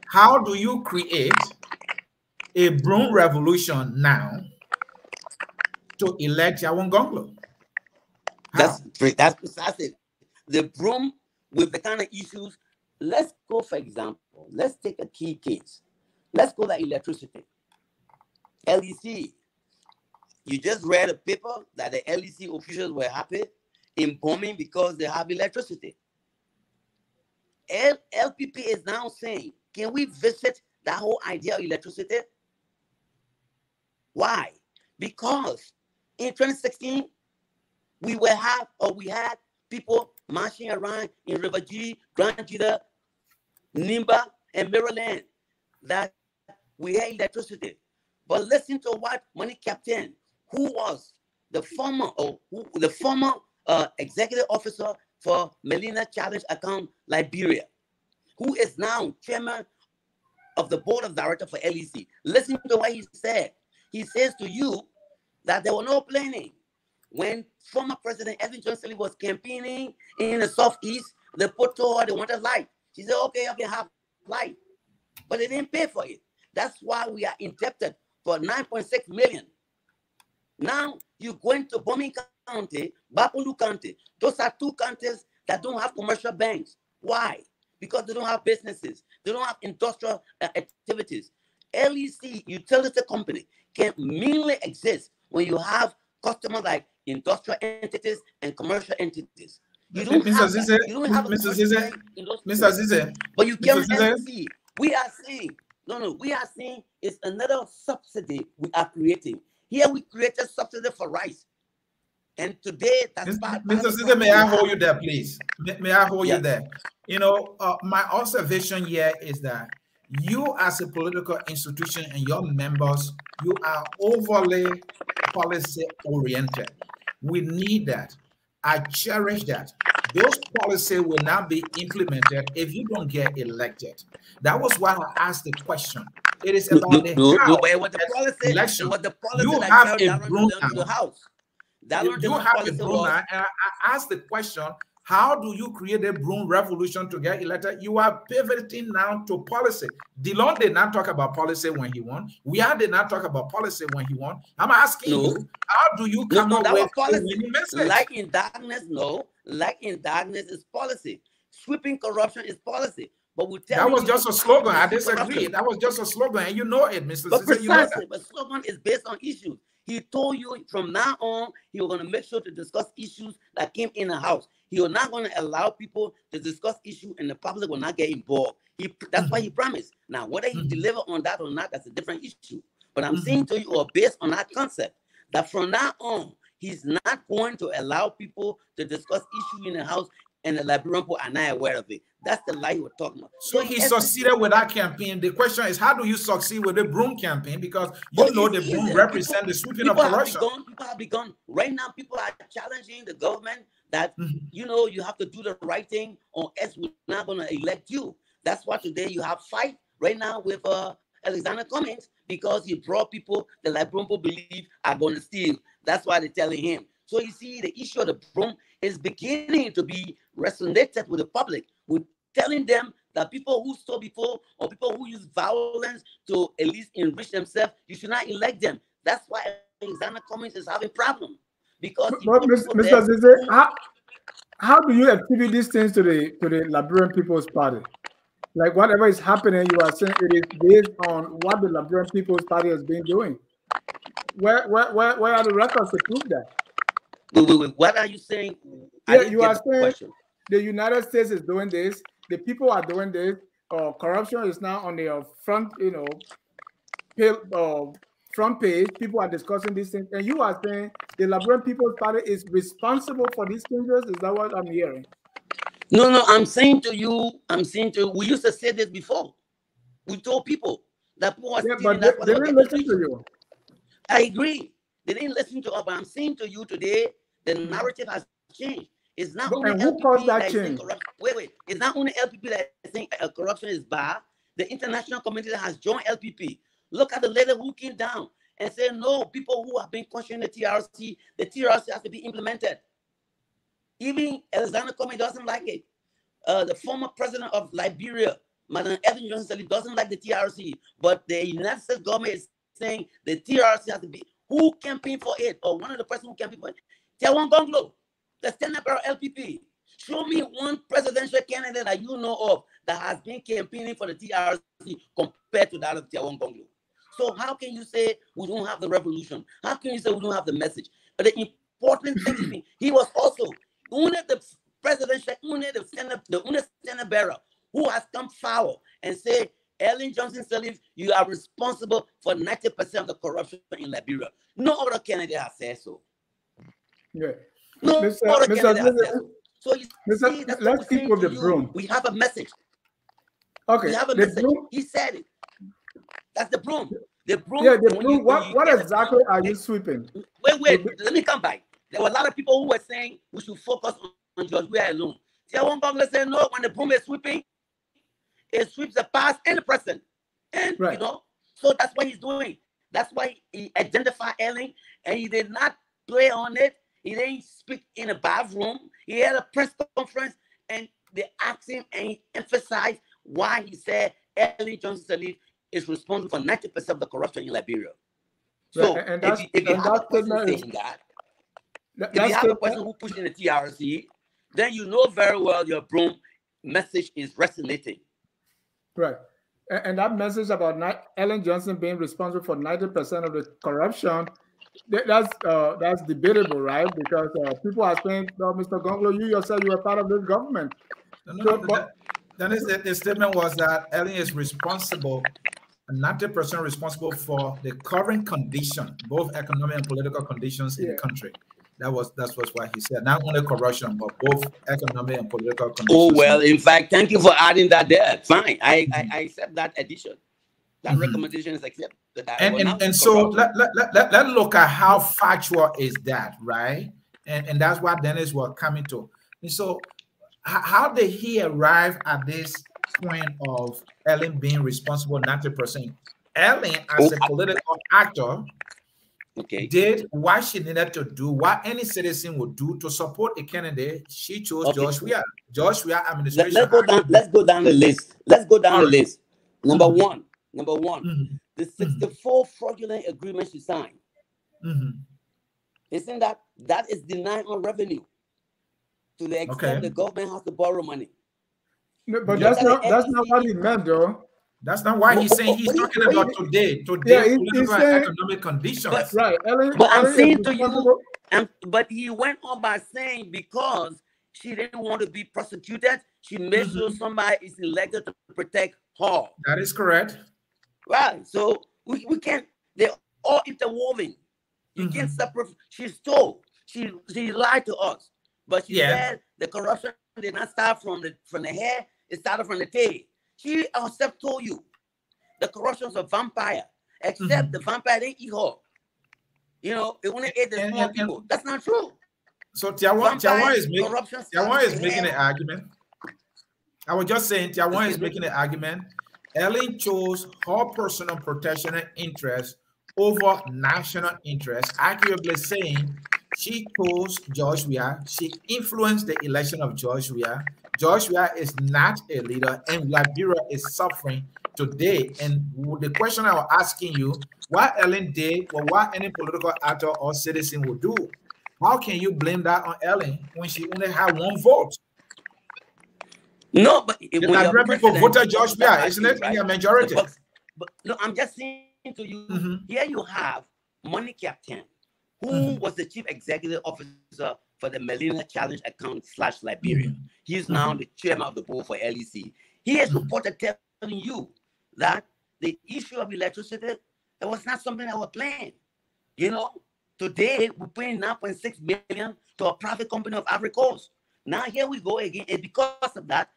How do you create a broom revolution now to elect Yawon Gonglo? That's precisely the broom with the kind of issues. Let's go, for example, let's take a key case. Let's go to electricity. LEC. You just read a paper that the LEC officials were happy in bombing because they have electricity. LPP is now saying, can we visit that whole idea of electricity? Why? Because in 2016, we had people marching around in River G, Grand Jita, Nimba, and Maryland that we had electricity. But listen to what Money Captain, who was the former executive officer for Melina Challenge Account Liberia, who is now chairman of the board of directors for LEC. Listen to what he said. He says to you that there were no planning. When former President Ellen Johnson was campaigning in the Southeast, they put to her, they wanted light. She said, okay, I can have life. But they didn't pay for it. That's why we are indebted for 9.6 million. Now you're going to Bombing County, Bapulu County. Those are two counties that don't have commercial banks. Why? Because they don't have businesses. They don't have industrial activities. LEC, utility company, can mainly exist when you have customers like industrial entities and commercial entities. You don't have that. You don't have a commercial bank in those places. But you carry LEC. We are saying, we are saying it's another subsidy we are creating. Here we created subsidy for rice. And today, that's Mr. Sieh, may I hold you there, please? May I hold you there? You know, my observation here is that you as a political institution and your members, you are overly policy oriented. We need that. I cherish that. Those policies will not be implemented if you don't get elected. That was why I asked the question. It is about the election. You have a broom to the house. You have a broom now, and I asked the question, how do you create a broom revolution to get elected? You are pivoting now to policy. Dillon did not talk about policy when he won. We did not talk about policy when he won. I'm asking you, how do you come up with a winning message? Like in darkness, Like in darkness is policy. Sweeping corruption is policy. But we tell that was just a slogan. I disagree. That was just a slogan, and you know it, Mr. But Sieh, you know that. But slogan is based on issues. He told you from now on, he was going to make sure to discuss issues that came in the house. He was not going to allow people to discuss issues and the public will not get involved. That's why he promised. Now, whether he deliver on that or not, that's a different issue. But I'm saying to you, or based on that concept, that from now on, he's not going to allow people to discuss issues in the house and the Liberian people are not aware of it. That's the lie we're talking about. So he succeeded with that campaign. The question is, how do you succeed with the broom campaign? Because you know the broom represents the sweeping of corruption. People have begun. Right now, people are challenging the government that, you have to do the right thing or else we're not going to elect you. That's why today you have fight right now with Alexander Cummings because he brought people the Liberian people believe are going to steal. That's why they're telling him. So you see, the issue of the broom is beginning to be resonated with the public. We're telling them that people who stole before or people who use violence to at least enrich themselves, you should not elect them. That's why Alexander Cummings is having a problem. Because Mr. Zaza, how do you attribute these things to the Liberian People's Party? Like whatever is happening, you are saying it is based on what the Liberian People's Party has been doing. Where are the records to prove that? Wait. What are you saying? Yeah, you are saying the United States is doing this, the people are doing this, corruption is now on their front, front page. People are discussing these things, and you are saying the Liberian People's Party is responsible for these changes. Is that what I'm hearing? No, I'm saying to you, we used to say this before. We told people that people are but they didn't listen to you. I agree. They didn't listen to us, but I'm saying to you today, the narrative has changed. It's not only LPP that change? Wait. It's not only LPP that is saying corruption is bad. The international community has joined LPP. Look at the leader who came down and said, no, people who have been questioning the TRC has to be implemented. Even Alexander Cummings doesn't like it. The former president of Liberia, Madam Ellen Johnson, doesn't like the TRC. But the United States government is saying the TRC has to be. Who campaigned for it? Or one of the person who campaigned for it? Tiawan Gonglo, the stand-up LPP. Show me one presidential candidate that you know of that has been campaigning for the TRC compared to that of Tiawan Gonglo. So how can you say we don't have the revolution? How can you say we don't have the message? But the important thing is he was also one of the presidential, the Senate bearer who has come forward and said, Ellen Johnson Sirleaf, you are responsible for 90% of the corruption in Liberia. No other candidate has said so. Yeah. No other candidate has said so. So you see, that's let's keep with the broom. We have a message. Okay. We have a message. He said it. That's the broom. The broom. Yeah, the broom. What exactly are you sweeping? Wait. Let me come back. There were a lot of people who were saying we should focus on George Weah alone. Tiawan Gonglo said no. When the broom is sweeping, it sweeps the past and the present. And so that's what he's doing. That's why he identified Ellen, and he did not play on it. He didn't speak in a bathroom. He had a press conference, and they asked him and he emphasized why he said Ellen Johnson Sirleaf is responsible for 90% of the corruption in Liberia. So and if you have a person statement saying that, if you have a person who pushed in the TRC, then you know very well your broom message is resonating. Right. And that message about Ellen Johnson being responsible for 90% of the corruption, that's debatable, right? Because people are saying, no, Mr. Gonglo, you yourself, you were part of this government. The statement was that Ellen is responsible, 90% responsible for the current condition, both economic and political conditions in the country. That's what he said. Not only corruption, but both economic and political conditions. Oh, well, in fact, thank you for adding that there. Fine. I accept that addition. That recommendation is accepted. And so let's look at how factual is that, right? And that's what Dennis was coming to. And so how did he arrive at this point of Ellen being responsible 90%? Ellen, as a political actor, did what she needed to do, what any citizen would do to support a candidate. She chose Josh Weah. Josh Weah administration. Let's go down the list. The list. Number one, the 64 fraudulent agreements she signed. Isn't that is denying on revenue to the extent the government has to borrow money. No, but that's not what he meant, though. That's not why he's saying he's talking about today political and economic conditions. But I'm saying to you, but he went on by saying because she didn't want to be prosecuted, she made sure somebody is elected to protect her. That is correct. Right. So we can't, they're all interwoven. You can't separate. She stole. She lied to us. But she said the corruption did not start from the hair, it started from the tail. She herself told you the corruption's a vampire, except the vampire didn't eat her. You know, it only ate the small people. That's not true. So Tiawan is making an argument. I was just saying Tiawan is making an argument. Ellen chose her personal protection and interest over national interest, accurately saying she chose George Weah. She influenced the election of George Weah. George Weah is not a leader, and Liberia is suffering today. And the question I was asking you, what Ellen did or what any political actor or citizen would do, how can you blame that on Ellen when she only had one vote? No, but the Liberian people voted George Weah, isn't it? In a majority. But no, I'm just saying to you, here you have Money Captain, who was the chief executive officer for the Millennium Challenge account / Liberia. He is now the chairman of the board for LEC. He has reported telling you that the issue of electricity, it was not something that was planned. You know, today we're paying 9.6 million to a private company of Ivory Coast. Now here we go again, and because of that,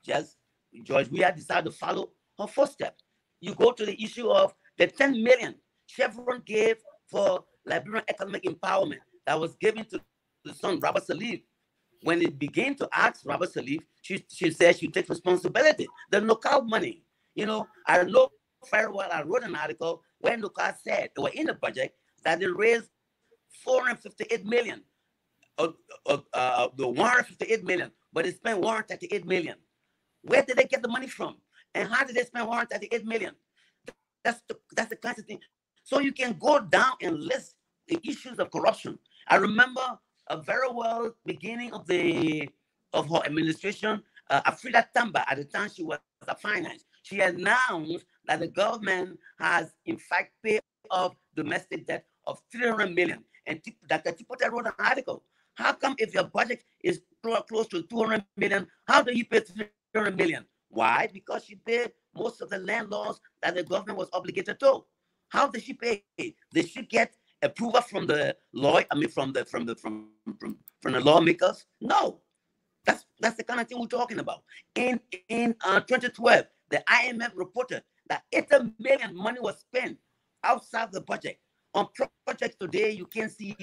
just George Weah decided to follow her footsteps. You go to the issue of the 10 million Chevron gave for Liberian economic empowerment that was given to the son Robert Sirleaf. When it began to ask Robert Sirleaf, she said she takes responsibility. The knockout money, you know, I know very well. I wrote an article where Knockout said they were in the budget that they raised 458 million, the 158 million, but they spent 138 million. Where did they get the money from? And how did they spend 138 million? That's the kind of thing. So you can go down and list the issues of corruption. I remember very well beginning of her administration, Afrida Tamba, at the time she was a finance, she announced that the government has in fact paid off domestic debt of 300 million. And Dr. Tipota wrote an article. How come if your budget is close to 200 million, how do you pay 300 million? Why? Because she paid most of the land laws that the government was obligated to. How did she pay? Did she get approval from the law? I mean, from the lawmakers? No. That's the kind of thing we're talking about. In 2012, the IMF reported that 80 million money was spent outside the budget on projects. Today, you can see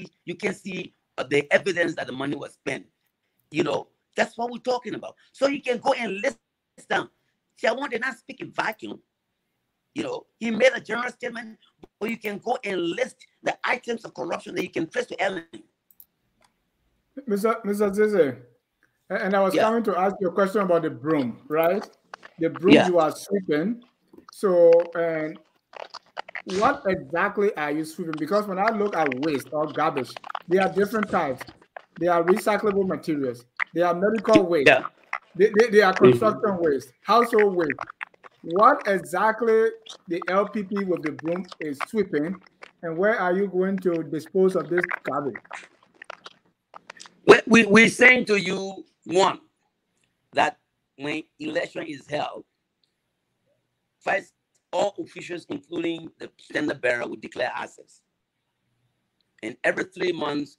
the evidence that the money was spent. You know, that's what we're talking about. So you can go and list down. Tiawan did not speak in vacuum. You know, he made a general statement, but you can go and list the items of corruption that you can trace to Ellen. Mr. Zaza, And I was coming to ask you a question about the broom, right? The broom you are sweeping. So, and what exactly are you sweeping? Because when I look at waste or garbage, there are different types. There are recyclable materials. There are medical waste. They are construction waste, household waste. What exactly the LPP with the broom is sweeping, and where are you going to dispose of this garbage? We're saying to you, one, that when election is held, first, all officials, including the standard bearer, will declare assets. And every 3 months,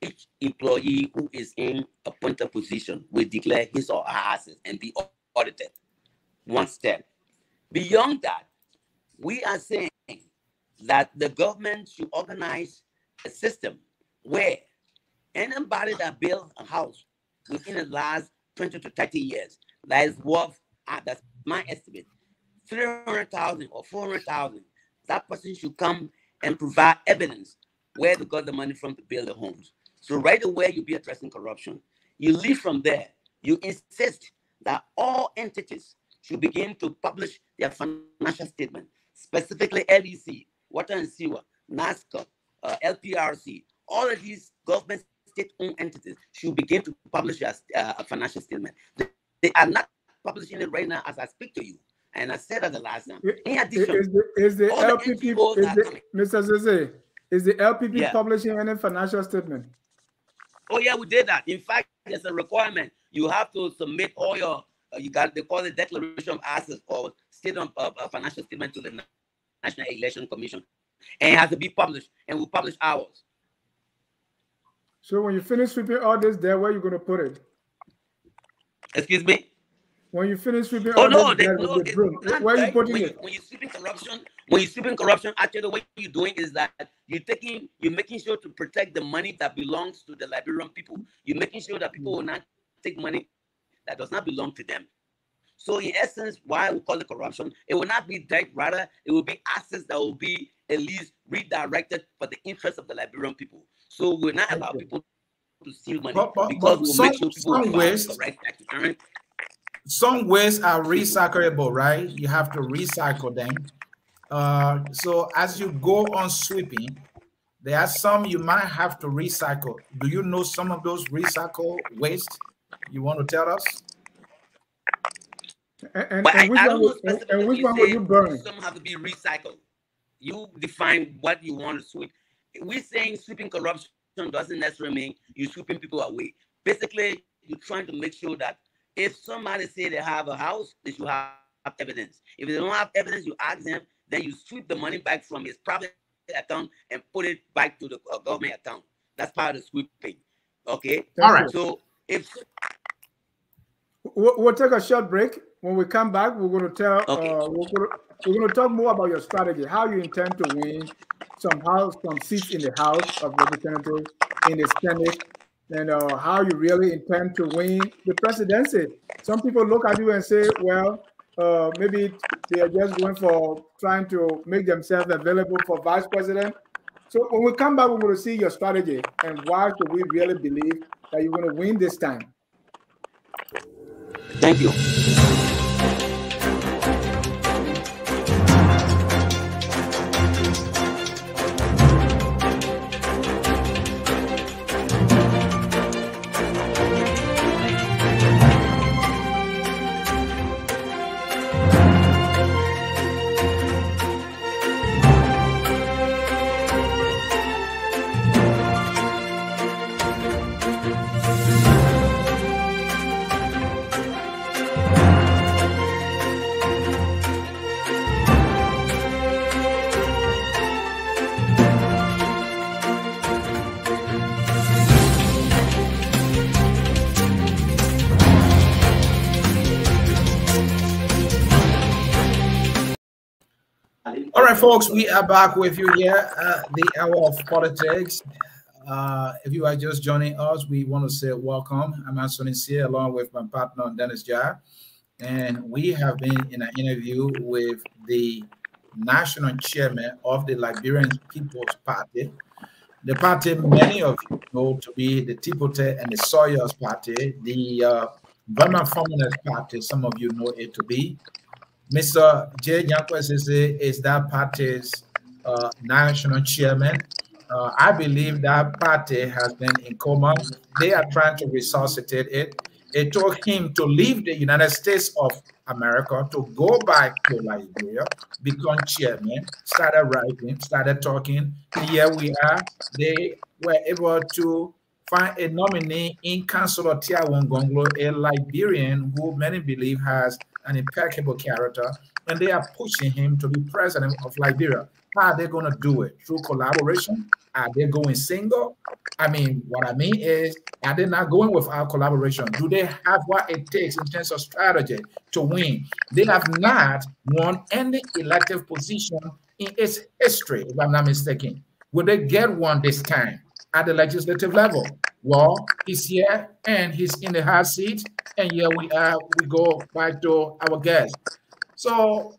each employee who is in a appointed position will declare his or her assets and be audited. One step. Beyond that, we are saying that the government should organize a system where anybody that builds a house within the last 20 to 30 years that is worth, that's my estimate, 300,000 or 400,000, that person should come and provide evidence where they got the money from to build the homes. So right away, you'll be addressing corruption. You leave from there. You insist that all entities should begin to publish their financial statement, specifically LEC, Water and Sewer, NASCA, LPRC. All of these government state-owned entities should begin to publish a financial statement. They are not publishing it right now as I speak to you. And I said that the last time. In addition, is the LPP, Mr. Zaza, is the LPP publishing any financial statement? Oh yeah, we did that. In fact, there's a requirement. You have to submit all your, they call it declaration of assets or statement of financial statement to the National Election Commission. And it has to be published, and we'll publish ours. So when you finish sweeping all this there, where are you going to put it? Excuse me? When you finish sweeping all this there with the broom, where are you putting it? When you're sweeping corruption, actually the way you're doing is that you're making sure to protect the money that belongs to the Liberian people. You're making sure that people will not take money that does not belong to them. So in essence, why we call it corruption, it will not be debt, rather it will be assets that will be at least redirected for the interest of the Liberian people. So we'll not allow people to steal money because we'll make sure people will find the correct tax return. Some waste are recyclable, right? You have to recycle them. So as you go on sweeping, there are some you might have to recycle. Do you know some of those recycle waste? You want to tell us? And which one will you burn? Some have to be recycled. You define what you want to sweep. We're saying sweeping corruption doesn't necessarily mean you're sweeping people away. Basically, you're trying to make sure that if somebody say they have a house, they should have evidence. If they don't have evidence, you ask them, then you sweep the money back from his private account and put it back to the government account. That's part of the sweeping. Okay? All right. So if... We'll take a short break. When we come back, we're going to tell, we're going to talk more about your strategy, how you intend to win some seats in the House of Representatives, in the Senate, and how you really intend to win the presidency. Some people look at you and say, well, maybe they are just going for trying to make themselves available for vice president. So when we come back, we're going to see your strategy and why do we really believe that you're going to win this time. Thank you. All right, folks, we are back with you here at the Hour of Politics. If you are just joining us, we want to say welcome. I'm Ansony Sieh, along with my partner, Dennis Jar. And we have been in an interview with the national chairman of the Liberian People's Party, The party many of you know to be the Tipote and the Sawyers party, the Burma Feminist party, some of you know it to be. Mr. J. Yanqui is that party's national chairman. I believe that party has been in coma. They are trying to resuscitate it. It took him to leave the United States of America to go back to Liberia, become chairman, started writing, started talking, and here we are. They were able to find a nominee in Councilor Tiawongonglo, a Liberian who many believe has an impeccable character, and they are pushing him to be president of Liberia. How are they going to do it? Through collaboration? Are they going single? I mean, what I mean is, are they not going without collaboration? Do they have what it takes in terms of strategy to win? They have not won any elective position in its history, if I'm not mistaken. Will they get one this time at the legislative level? Well, he's here and he's in the hot seat, and here we are. We go back to our guest. So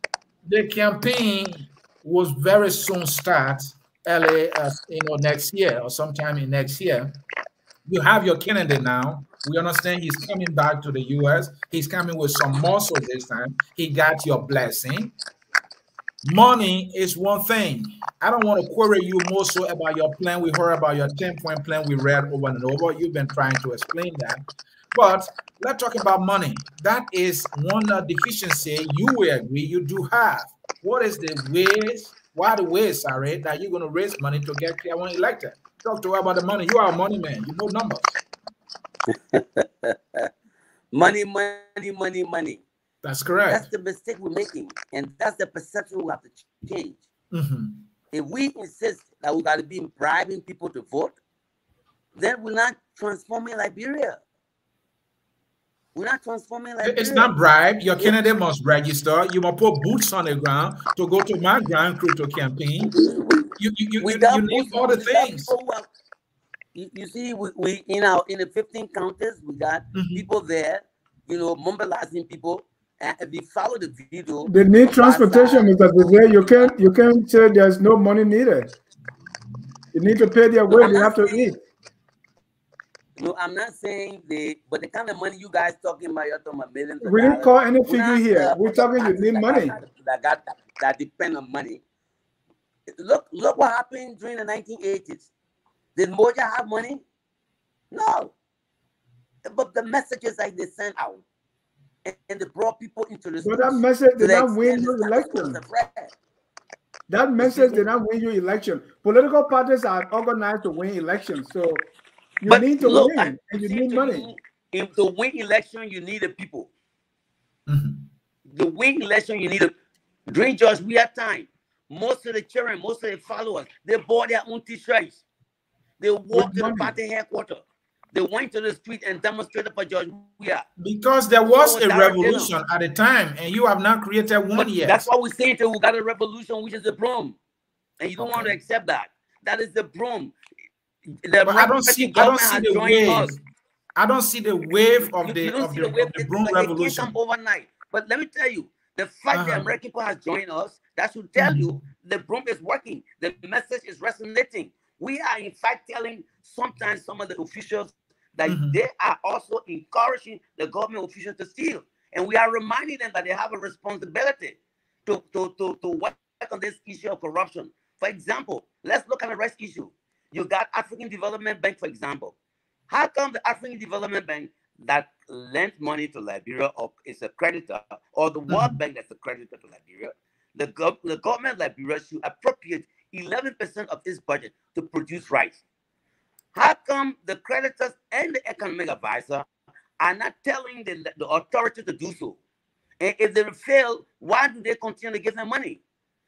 the campaign was very soon start early, next year or sometime in next year. You have your candidate now. We understand he's coming back to the U.S. He's coming with some muscle this time. He got your blessing. Money is one thing. I don't want to query you more so about your plan. We heard about your 10-point plan we read over and over. You've been trying to explain that. But let's talk about money. That is one deficiency you will agree you do have. What is the ways, what are the ways, sorry, that you're going to raise money to get Clearone elected? Talk to her about the money. You are a money man. You know numbers. Money. That's correct. That's the mistake we're making. And that's the perception we have to change. If we insist that we got to be bribing people to vote, then we're not transforming Liberia. We're not transforming Liberia. It's not bribe. Your candidate must register. You must put boots on the ground to go to my ground crew to campaign. You need all the things. You see, we in the 15 counties, we got people there, mobilizing people. And if you follow the video, they need transportation, Mr. Zaza. You can't say there's no money needed. You need to pay their way. They have to eat. No, I'm not saying but the kind of money you guys talking about, you're talking about millions. We didn't call any figure here. We're talking you need money. That depend on money. Look what happened during the 1980s. Did Moja have money? No. But the messages like they sent out and they brought people into the. But that message did not win you election. That message did not win you election. Political parties are organized to win elections, so you need to win, and you need money. If to win election, you need the people. The win election, you need a. During George Weah time, most of the children, most of the followers, they bought their own t-shirts. They walked to the party headquarters. They went to the street and demonstrated for George Weah. Because there was a revolution at the time, and you have not created one yet. That's what we're saying. We got a revolution, which is the broom, and you don't want to accept that. That is the broom. I don't see the wave. I don't see the wave of the broom revolution. It can't come overnight. But let me tell you, the fact that American people has joined us, that should tell you the broom is working. The message is resonating. We are in fact telling sometimes some of the officials that they are also encouraging the government officials to steal. And we are reminding them that they have a responsibility to work on this issue of corruption. For example, let's look at the rest issue. You got African Development Bank, for example. How come the African Development Bank that lent money to Liberia or is a creditor, or the World Bank that's a creditor to Liberia, the government of Liberia should appropriate 11% of its budget to produce rice? How come the creditors and the economic advisor are not telling the authority to do so? And if they fail, why do they continue to give them money?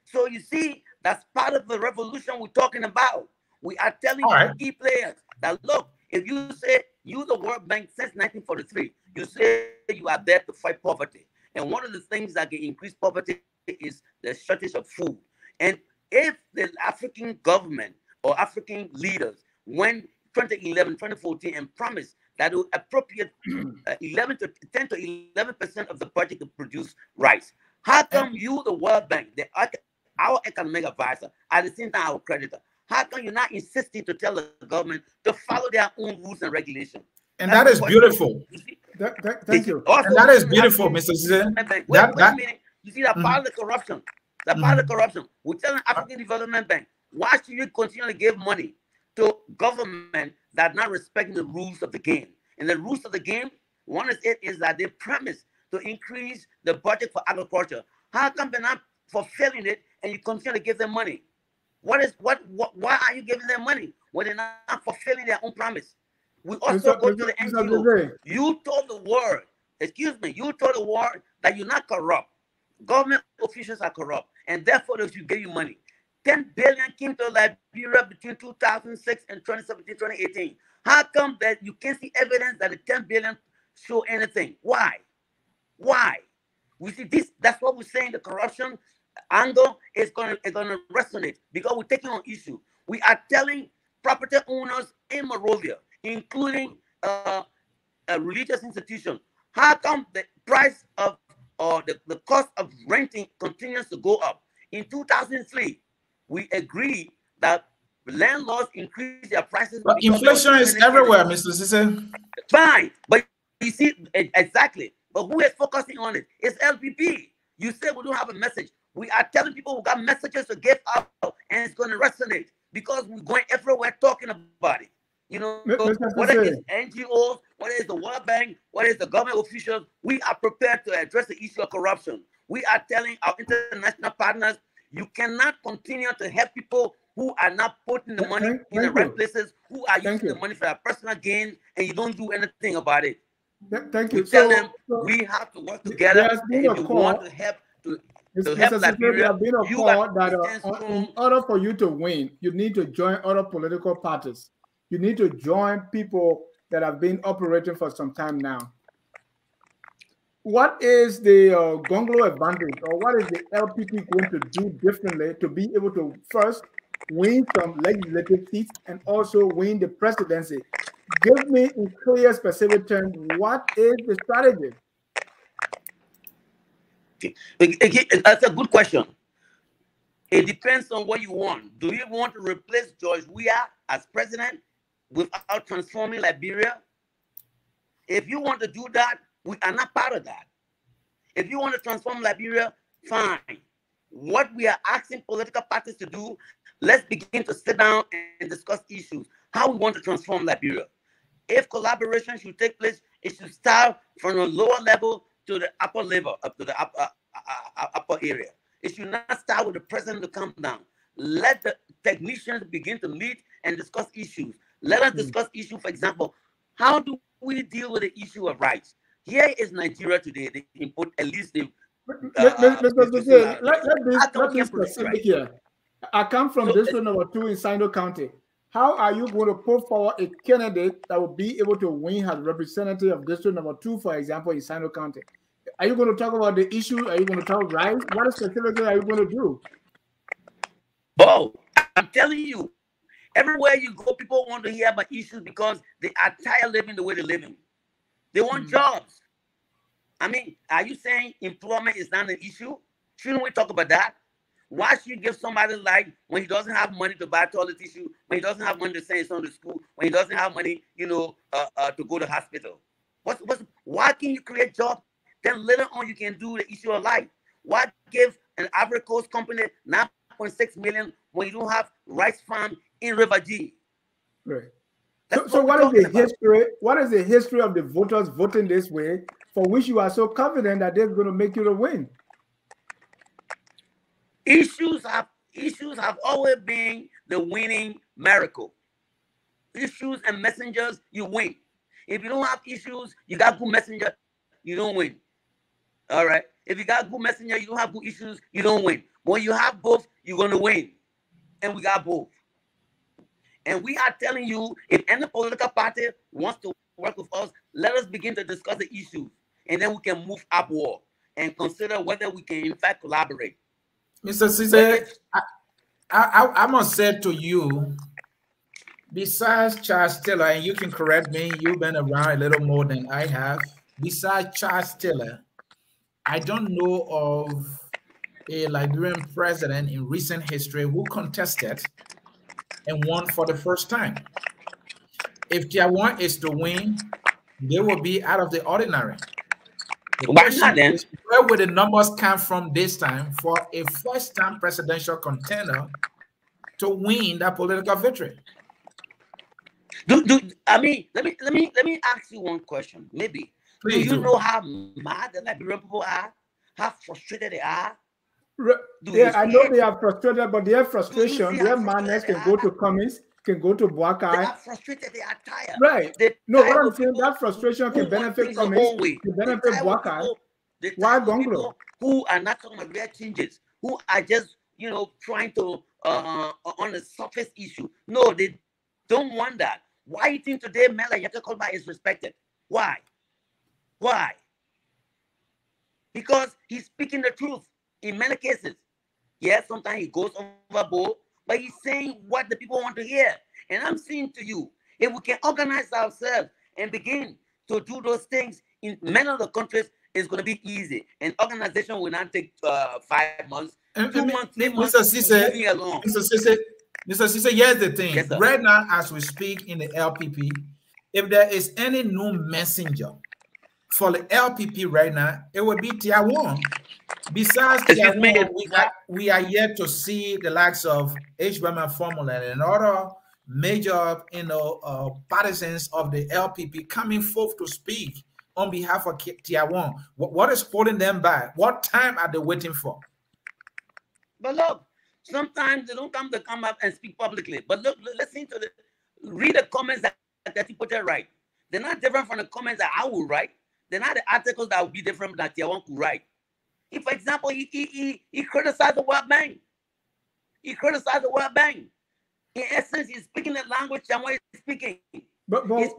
So you see, that's part of the revolution we're talking about. We are telling key players that, look, if you say you the World Bank since 1943, you say you are there to fight poverty. And one of the things that can increase poverty is the shortage of food. And if the African government or African leaders went 2011, 2014 and promised that it would appropriate 10 to 11% of the budget to produce rice, how come you, the World Bank, our economic advisor, at the same time our creditor, How come you're not insisting to tell the government to follow their own rules and regulations? And that is beautiful. Thank you. Also, and that is beautiful, Mr. Sieh. Wait a minute. You see that part of the corruption? The part of the Mm-hmm. corruption. We're telling African Development Bank, why should you continue to give money to government that not respecting the rules of the game? And the rules of the game, one is that they promise to increase the budget for agriculture. How come they're not fulfilling it and you continue to give them money? Why are you giving them money when they're not fulfilling their own promise? We also go to the NGO. You told the world, you told the world that you're not corrupt. Government officials are corrupt, and therefore they should give you money. 10 billion came to Liberia between 2006 and 2017, 2018. How come that you can't see evidence that the 10 billion show anything? Why? Why? We see this. That's what we're saying. The corruption angle is gonna resonate because we're taking on issue. We are telling property owners in Monrovia, including a religious institution, how come the price of or the cost of renting continues to go up? In 2003, we agreed that landlords increase their prices. But inflation is everywhere, Mr. Sieh. Fine, but you see, exactly. But who is focusing on it? It's LPP. You say we don't have a message. We are telling people we got messages to give out, and it's going to resonate because we're going everywhere talking about it. You know, whether it's NGOs, whether it's the World Bank, whether it's the government officials, we are prepared to address the issue of corruption. We are telling our international partners, you cannot continue to help people who are not putting the money in the right places, who are using the money for their personal gain, and you don't do anything about it. Thank you. We tell them we have to work together, and if you want to help Liberia, you in order for you to win, you need to join other political parties. You need to join people that have been operating for some time now. What is the Gonglo advantage, or what is the LPP going to do differently to be able to first win some legislative seats and also win the presidency? Give me in clear, specific terms, what is the strategy? That's a good question. It depends on what you want. Do you want to replace George Weah as president without transforming Liberia? If you want to do that, we are not part of that. If you want to transform Liberia, fine. What we are asking political parties to do, let's begin to sit down and discuss issues, how we want to transform Liberia. If collaboration should take place, it should start from the lower level to the upper level, up to the upper area. It should not start with the president to come down. Let the technicians begin to meet and discuss issues. Let us discuss issues, for example, how do we deal with the issue of rights? Here is Nigeria today. They can put at least the let me specific here. I come from district number 2 in Sino County. How are you going to put forward a candidate that will be able to win as representative of district number 2, for example, in Sino County? Are you going to talk about the issue? Are you going to talk rights? What specifically are you going to do? Oh, I'm telling you, everywhere you go, people want to hear about issues because they are tired of living the way they're living. They want jobs. I mean, are you saying employment is not an issue? Shouldn't we talk about that? Why should you give somebody like when he doesn't have money to buy toilet tissue, when he doesn't have money to send his son to school, when he doesn't have money, you know, to go to hospital? Why can you create jobs? Then later on you can do the issue of life. Why give an Ivory Coast company 9.6 million when you don't have rice farm in River G? Right. So what is the history? What is the history of the voters voting this way, for which you are so confident that they're going to make you the win? Issues have always been the winning miracle. Issues and messengers, you win. If you don't have issues, you got good messenger, you don't win. All right. If you got good messenger, you don't have good issues, you don't win. When you have both, you're going to win. And we got both. And we are telling you, if any political party wants to work with us, let us begin to discuss the issues. And then we can move upward and consider whether we can, in fact, collaborate. Mr. Sieh, I must say to you, besides Charles Taylor, and you can correct me, you've been around a little more than I have. Besides Charles Taylor, I don't know of a Liberian president in recent history who contested and won for the first time. If Tier 1 is to win, they will be out of the ordinary. The Why question not then? is, where will the numbers come from this time for a first-time presidential contender to win that political victory? I mean, let me ask you one question. Maybe Please do you know how mad the Liberian people are? How frustrated they are? Yeah, I know they are frustrated, but their frustration, their madness can go to Cummings, can go to They Buakai. are frustrated. They are tired. Right. They're No, tired what I'm of saying, people that frustration can who want benefit things their Cummings, own way. can They're benefit tired of Buakai. people. They're Why tired of Gonglo? people who are not talking about real changes, who are just trying to on the surface issue. No, they don't want that. Why you think today Mela Yakakolba is respected? Why? Why? Because he's speaking the truth in many cases. Yes, sometimes he goes overboard, but he's saying what the people want to hear. And I'm saying to you, if we can organize ourselves and begin to do those things in many of the countries, it's going to be easy. And organization will not take 5 months, 2 months, 3 months. Mr. Sieh, moving along. Mr. Sieh, here's the thing. Yes, right now, as we speak in the LPP, if there is any new messenger for the LPP right now, it would be Tier 1. Besides Tier 1, we are yet to see the likes of H. Burman Formula and other major, partisans of the LPP coming forth to speak on behalf of Tier 1. What is holding them back? What time are they waiting for? But look, sometimes they don't come up and speak publicly. But look, listen to read the comments that people write. They're not different from the comments that I will write. They're not the articles that will be different that Tier 1 could write. If, for example, he criticized the World Bank. He criticized the World Bank. In essence, he's speaking the language that one is speaking. But why is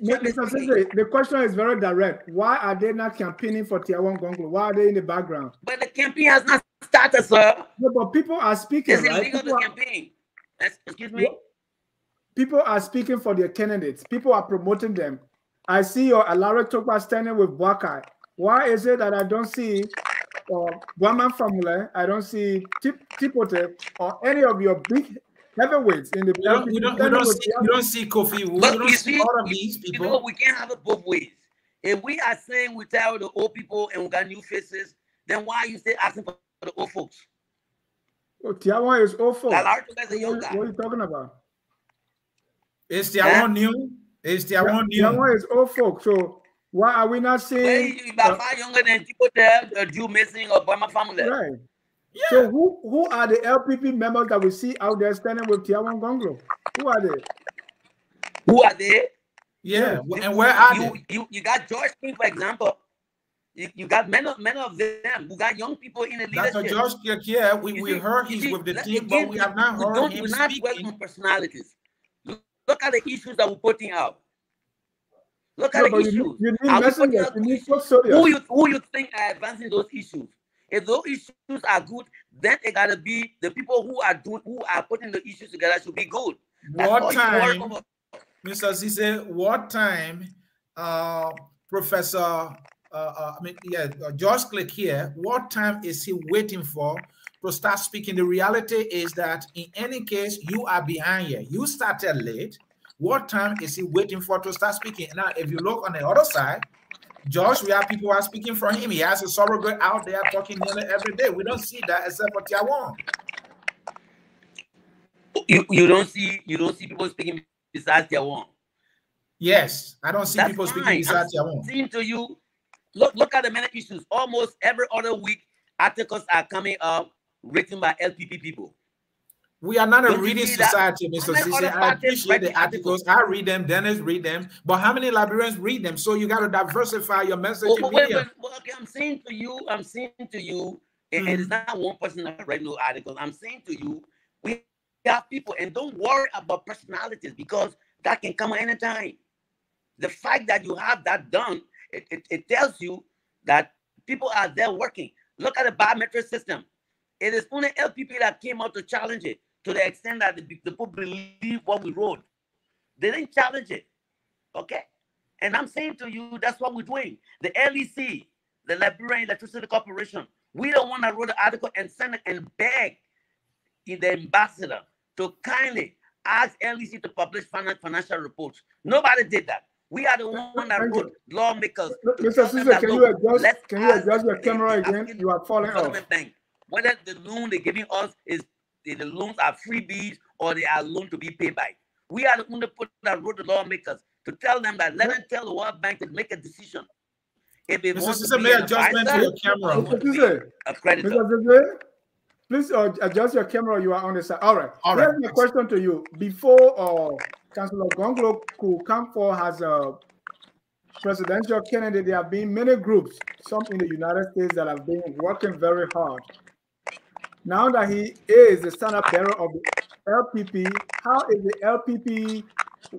the question is very direct. Why are they not campaigning for Tier 1 Gonglo? Why are they in the background? But the campaign has not started, sir. No, but people are speaking, it's right? Illegal to campaign. Excuse me? People are speaking for their candidates. People are promoting them. I see your Alaro Tokwa standing with Buakai. Why is it that I don't see Burman Formula, I don't see Tipote or any of your big heavyweights in the we don't see Kofi. We don't see all of these people. We can't have it both ways. If we are saying we tell the old people and we got new faces, then why are you still asking for the old folks? Oh, Tier 1 is old folks. What are you talking about? Is Tier 1 new? Is Tier 1 new? Tier 1 is old folks. So why are we not saying? You are far younger than people there, Jew missing or Burma family. Right. Yeah. So who are the LPP members that we see out there standing with Tier 1 Gonglo? Who are they? Who are they? Yeah. And where are they? You got George King, for example. You got many of them who got young people in the leadership. Dr. George King, yeah, we heard he's with the team, but we have not heard him speaking. We're not on personalities. Look at the issues that we're putting out. Look at the issues. You need messengers. You need who you think are advancing those issues? If those issues are good, then it gotta be the people who are putting the issues together should be good. What time, Mr. Sieh, what time, Professor George Click here, what time is he waiting for to start speaking? The reality is that in any case, you are behind here. You started late. What time is he waiting for to start speaking? Now, if you look on the other side, Josh, we have people who are speaking for him. He has a surrogate out there talking nearly every day. We don't see that except for Tier 1. You don't see people speaking besides Tier 1. Yes, I don't see people speaking besides Tier 1. Saying to you, look at the many issues. Almost every other week, articles are coming up written by LPP people. We are not a reading society, Mr. Sieh. I appreciate the articles. I read them, Dennis read them, but how many Liberians read them? So you got to diversify your message in media. Okay, I'm saying to you, and it's not one person that read no articles. I'm saying to you, we have people, and don't worry about personalities because that can come at any time. The fact that you have that done, it tells you that people are there working. Look at the biometric system. It is only LPP that came out to challenge it to the extent that the people believe what we wrote. They didn't challenge it. Okay? And I'm saying to you, that's what we're doing. The LEC, the Liberian Electricity Corporation, we don't want to write the article and send it and beg the ambassador to kindly ask LEC to publish financial reports. Nobody did that. We are the one that wrote lawmakers to Mr. tell them Sieh, that, can look, you adjust your camera again? You are falling off. Bank, whether the loan they're giving us is the loans are freebies or they are loans to be paid back. We are the only people that wrote the lawmakers to tell them that, let them tell the World Bank to make a decision. If it wants to be an adjustment to your camera. Mr. Sieh, please adjust your camera. You are on the side. All right. Here's my question to you. Before Councillor Gonglo could come forward as a presidential candidate, there have been many groups, some in the United States, that have been working very hard. Now that he is the standard bearer of the LPP, how is the LPP,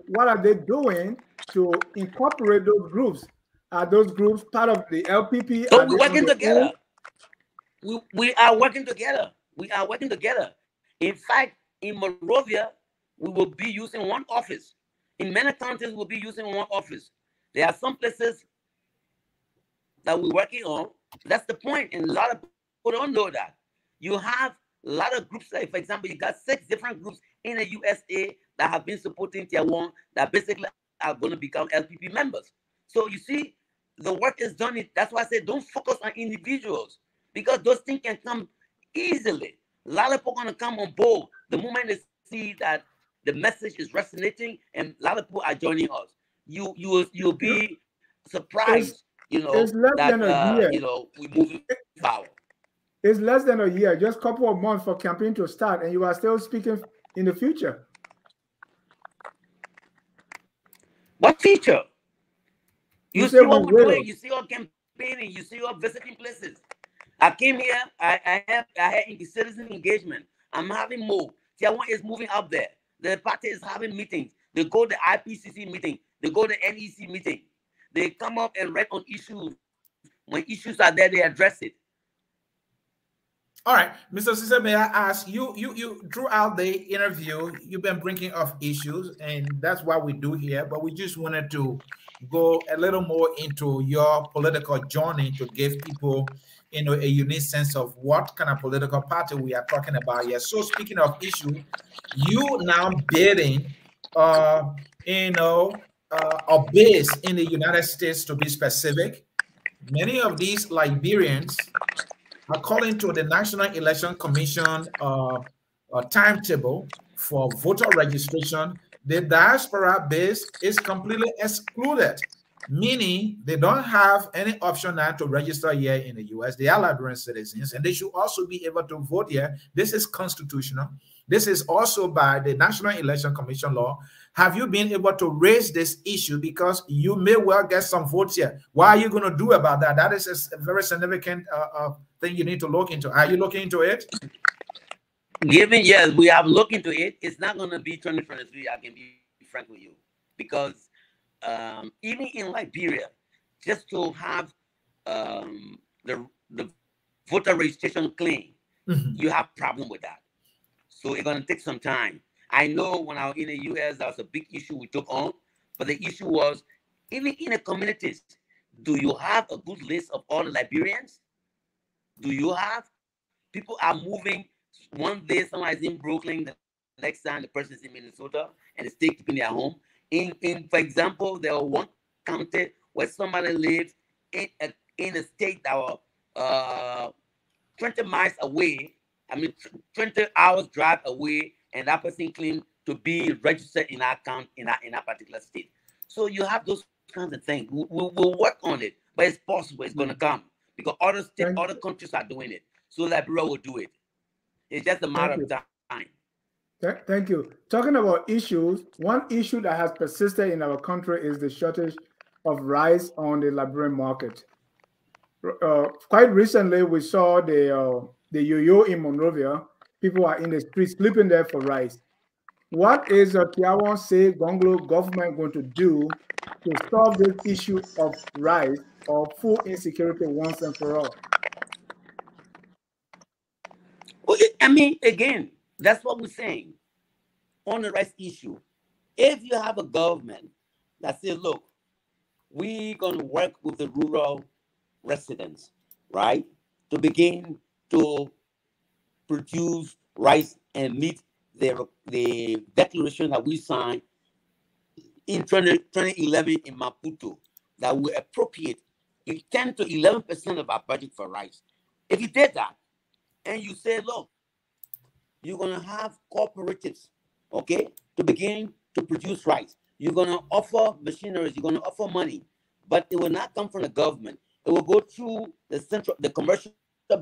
what are they doing to incorporate those groups? Are those groups part of the LPP? So we're working together. We are working together. We are working together. In fact, in Monrovia, we will be using one office. In many counties, we'll be using one office. There are some places that we're working on. That's the point. And a lot of people don't know that. You have a lot of groups, like, for example, you got 6 different groups in the USA that have been supporting Tier 1 that basically are going to become LPP members. So you see, the work is done. That's why I say don't focus on individuals, because those things can come easily. A lot of people are going to come on board the moment they see that the message is resonating, and a lot of people are joining us. You'll be surprised, you know, that you know, we move forward. It's less than a year, just a couple of months for campaign to start, and you are still speaking in the future. What future? You see what we're doing. You see our campaigning. You see our visiting places. I came here. I had citizen engagement. I'm having more. Tier 1 is moving up there. The party is having meetings. They go to the IPCC meeting. They go to the NEC meeting. They come up and write on issues. When issues are there, they address it. All right, Mr. Sieh, may I ask you? You throughout the interview, you've been bringing up issues, and that's what we do here. But we just wanted to go a little more into your political journey to give people, you know, a unique sense of what kind of political party we are talking about here. So, speaking of issues, you now bidding, you know, a base in the United States, to be specific. Many of these Liberians, according to the National Election Commission timetable for voter registration, the diaspora base is completely excluded, meaning they don't have any option now to register here in the U.S. They are Liberian citizens, and they should also be able to vote here. This is constitutional. This is also by the National Election Commission law. Have you been able to raise this issue? Because you may well get some votes here. What are you going to do about that? That is a very significant thing you need to look into. Are you looking into it? Yes, we have looked into it. It's not going to be 2023, I can be frank with you. Because even in Liberia, just to have the voter registration clean, you have problem with that. So it's going to take some time. I know when I was in the U.S., that was a big issue we took on. But the issue was, even in the communities, do you have a good list of all the Liberians? Do you have? People are moving. One day someone is in Brooklyn, the next time the person is in Minnesota, and they stay keeping their home. For example, there was one county where somebody lives in a state that was 20 miles away. 20 hours drive away, and that person claimed to be registered in our account in a particular state. So you have those kinds of things. We'll work on it, but it's possible. It's going to come because other states, other countries are doing it. So Liberia will do it. It's just a matter of time. Thank you. Talking about issues, one issue that has persisted in our country is the shortage of rice on the Liberian market. Quite recently, we saw the yo-yo in Monrovia. People are in the streets sleeping there for rice. What is the Tier 1 Sieh Gonglo government going to do to solve this issue of rice or food insecurity once and for all? Well, again, that's what we're saying on the rice issue. If you have a government that says, look, we're going to work with the rural residents, right, to begin to produce rice and meet the declaration that we signed in 2011 in Maputo that we appropriate 10 to 11% of our budget for rice. If you did that, and you say, look, you're going to have cooperatives, okay, to begin to produce rice. You're going to offer machineries. You're going to offer money, but it will not come from the government. It will go through the commercial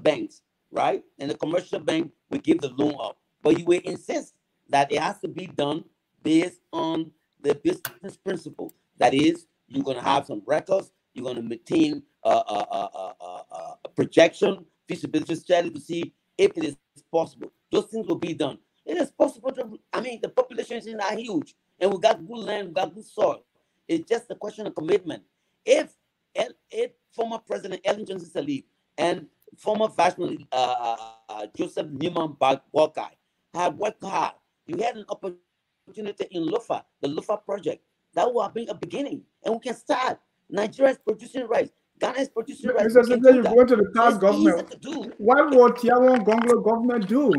banks, right? And the commercial bank will give the loan up. But you will insist that it has to be done based on the business principle. That is, you're going to have some records. You're going to maintain a projection, feasibility study to see if it is possible. Those things will be done. It is possible to, I mean, the population is not huge, and we got good land, we got good soil. It's just a question of commitment. If former President Ellen Johnson Sirleaf and former Vice President Joseph Newman Boakai had worked hard, you had an opportunity in Lofa, the Lofa project, that will be a beginning, and we can start. Nigeria is producing rice. Ghana is producing rice. Mr. Sieh, you're going to the past government. What will Tiawan Gonglo government do?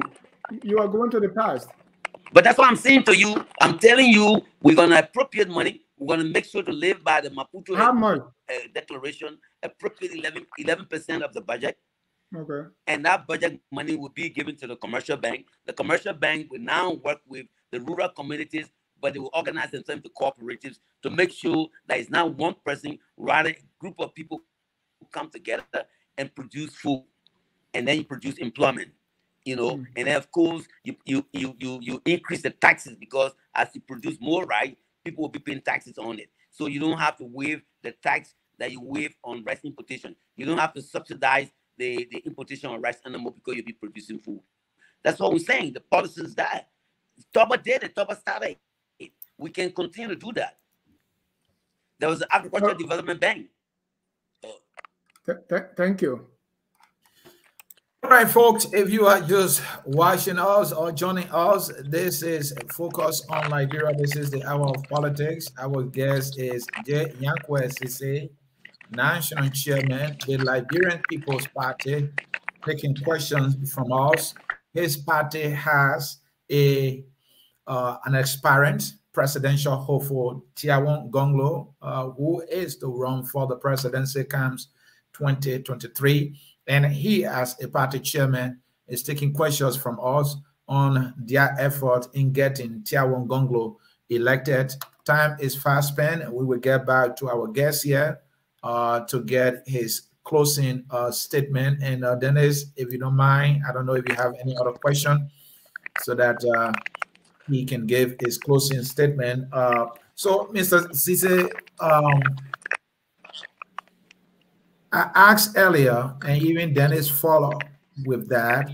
You are going to the past. But that's what I'm saying to you. I'm telling you, we're going to appropriate money. We're going to make sure to live by the Maputo declaration, appropriate 11% of the budget. Okay. And that budget money will be given to the commercial bank. The commercial bank will now work with the rural communities, but they will organize themselves into cooperatives to make sure that it's not one person, rather a group of people who come together and produce food. And then you produce employment, you know. And then of course you increase the taxes, because as you produce more rice, people will be paying taxes on it. So you don't have to waive the tax that you waive on rice importation. You don't have to subsidize the importation of rice anymore because you'll be producing food. That's what we're saying. The policy is that. Toba did it. Toba started it. We can continue to do that. There was an agricultural development bank. Thank you. All right, folks, if you are just watching us or joining us, this is Focus on Liberia. This is the Hour of Politics. Our guest is Yanqui, Sieh, National Chairman, the Liberian People's Party, taking questions from us. His party has an aspirant presidential hopeful, Tiawan Gonglo, who is to run for the presidency comes 2023. And he, as a party chairman, is taking questions from us on their effort in getting Tiawan Gonglo elected. Time is fast spent. We will get back to our guest here to get his closing statement. And Dennis, if you don't mind, I don't know if you have any other question so that he can give his closing statement. So, Mr. Sieh, I asked earlier, and even Dennis followed with that,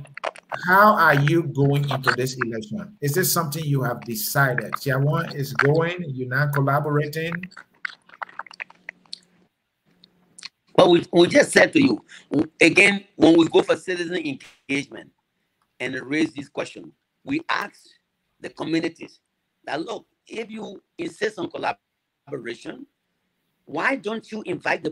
how are you going into this election? Is this something you have decided? Tiawan is going, you're not collaborating? Well, we just said to you, again, when we go for citizen engagement and raise this question, we ask the communities that, look, if you insist on collaboration, why don't you invite the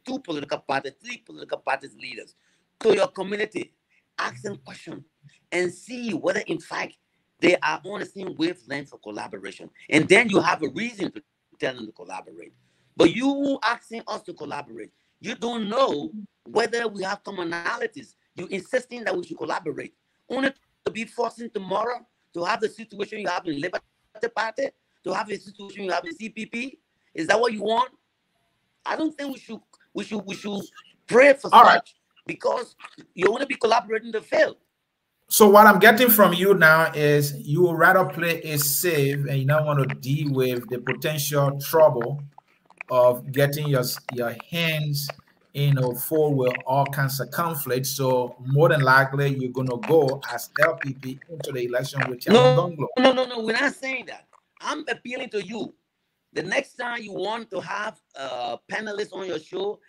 two political parties, three political parties leaders to your community, ask them questions, and see whether, in fact, they are on the same wavelength for collaboration. And then you have a reason to tell them to collaborate. But you asking us to collaborate, you don't know whether we have commonalities. You're insisting that we should collaborate, only to be forcing tomorrow to have the situation you have in Liberty Party, to have a situation you have in CPP. Is that what you want? I don't think we should pray for such, because you want to be collaborating to fail. So what I'm getting from you now is you would rather play it safe and you don't want to deal with the potential trouble of getting your hands full with all kinds of conflicts. So more than likely you're gonna go as LPP into the election with Tiawan Gonglo. No, we're not saying that. I'm appealing to you. The next time you want to have panelists on your show,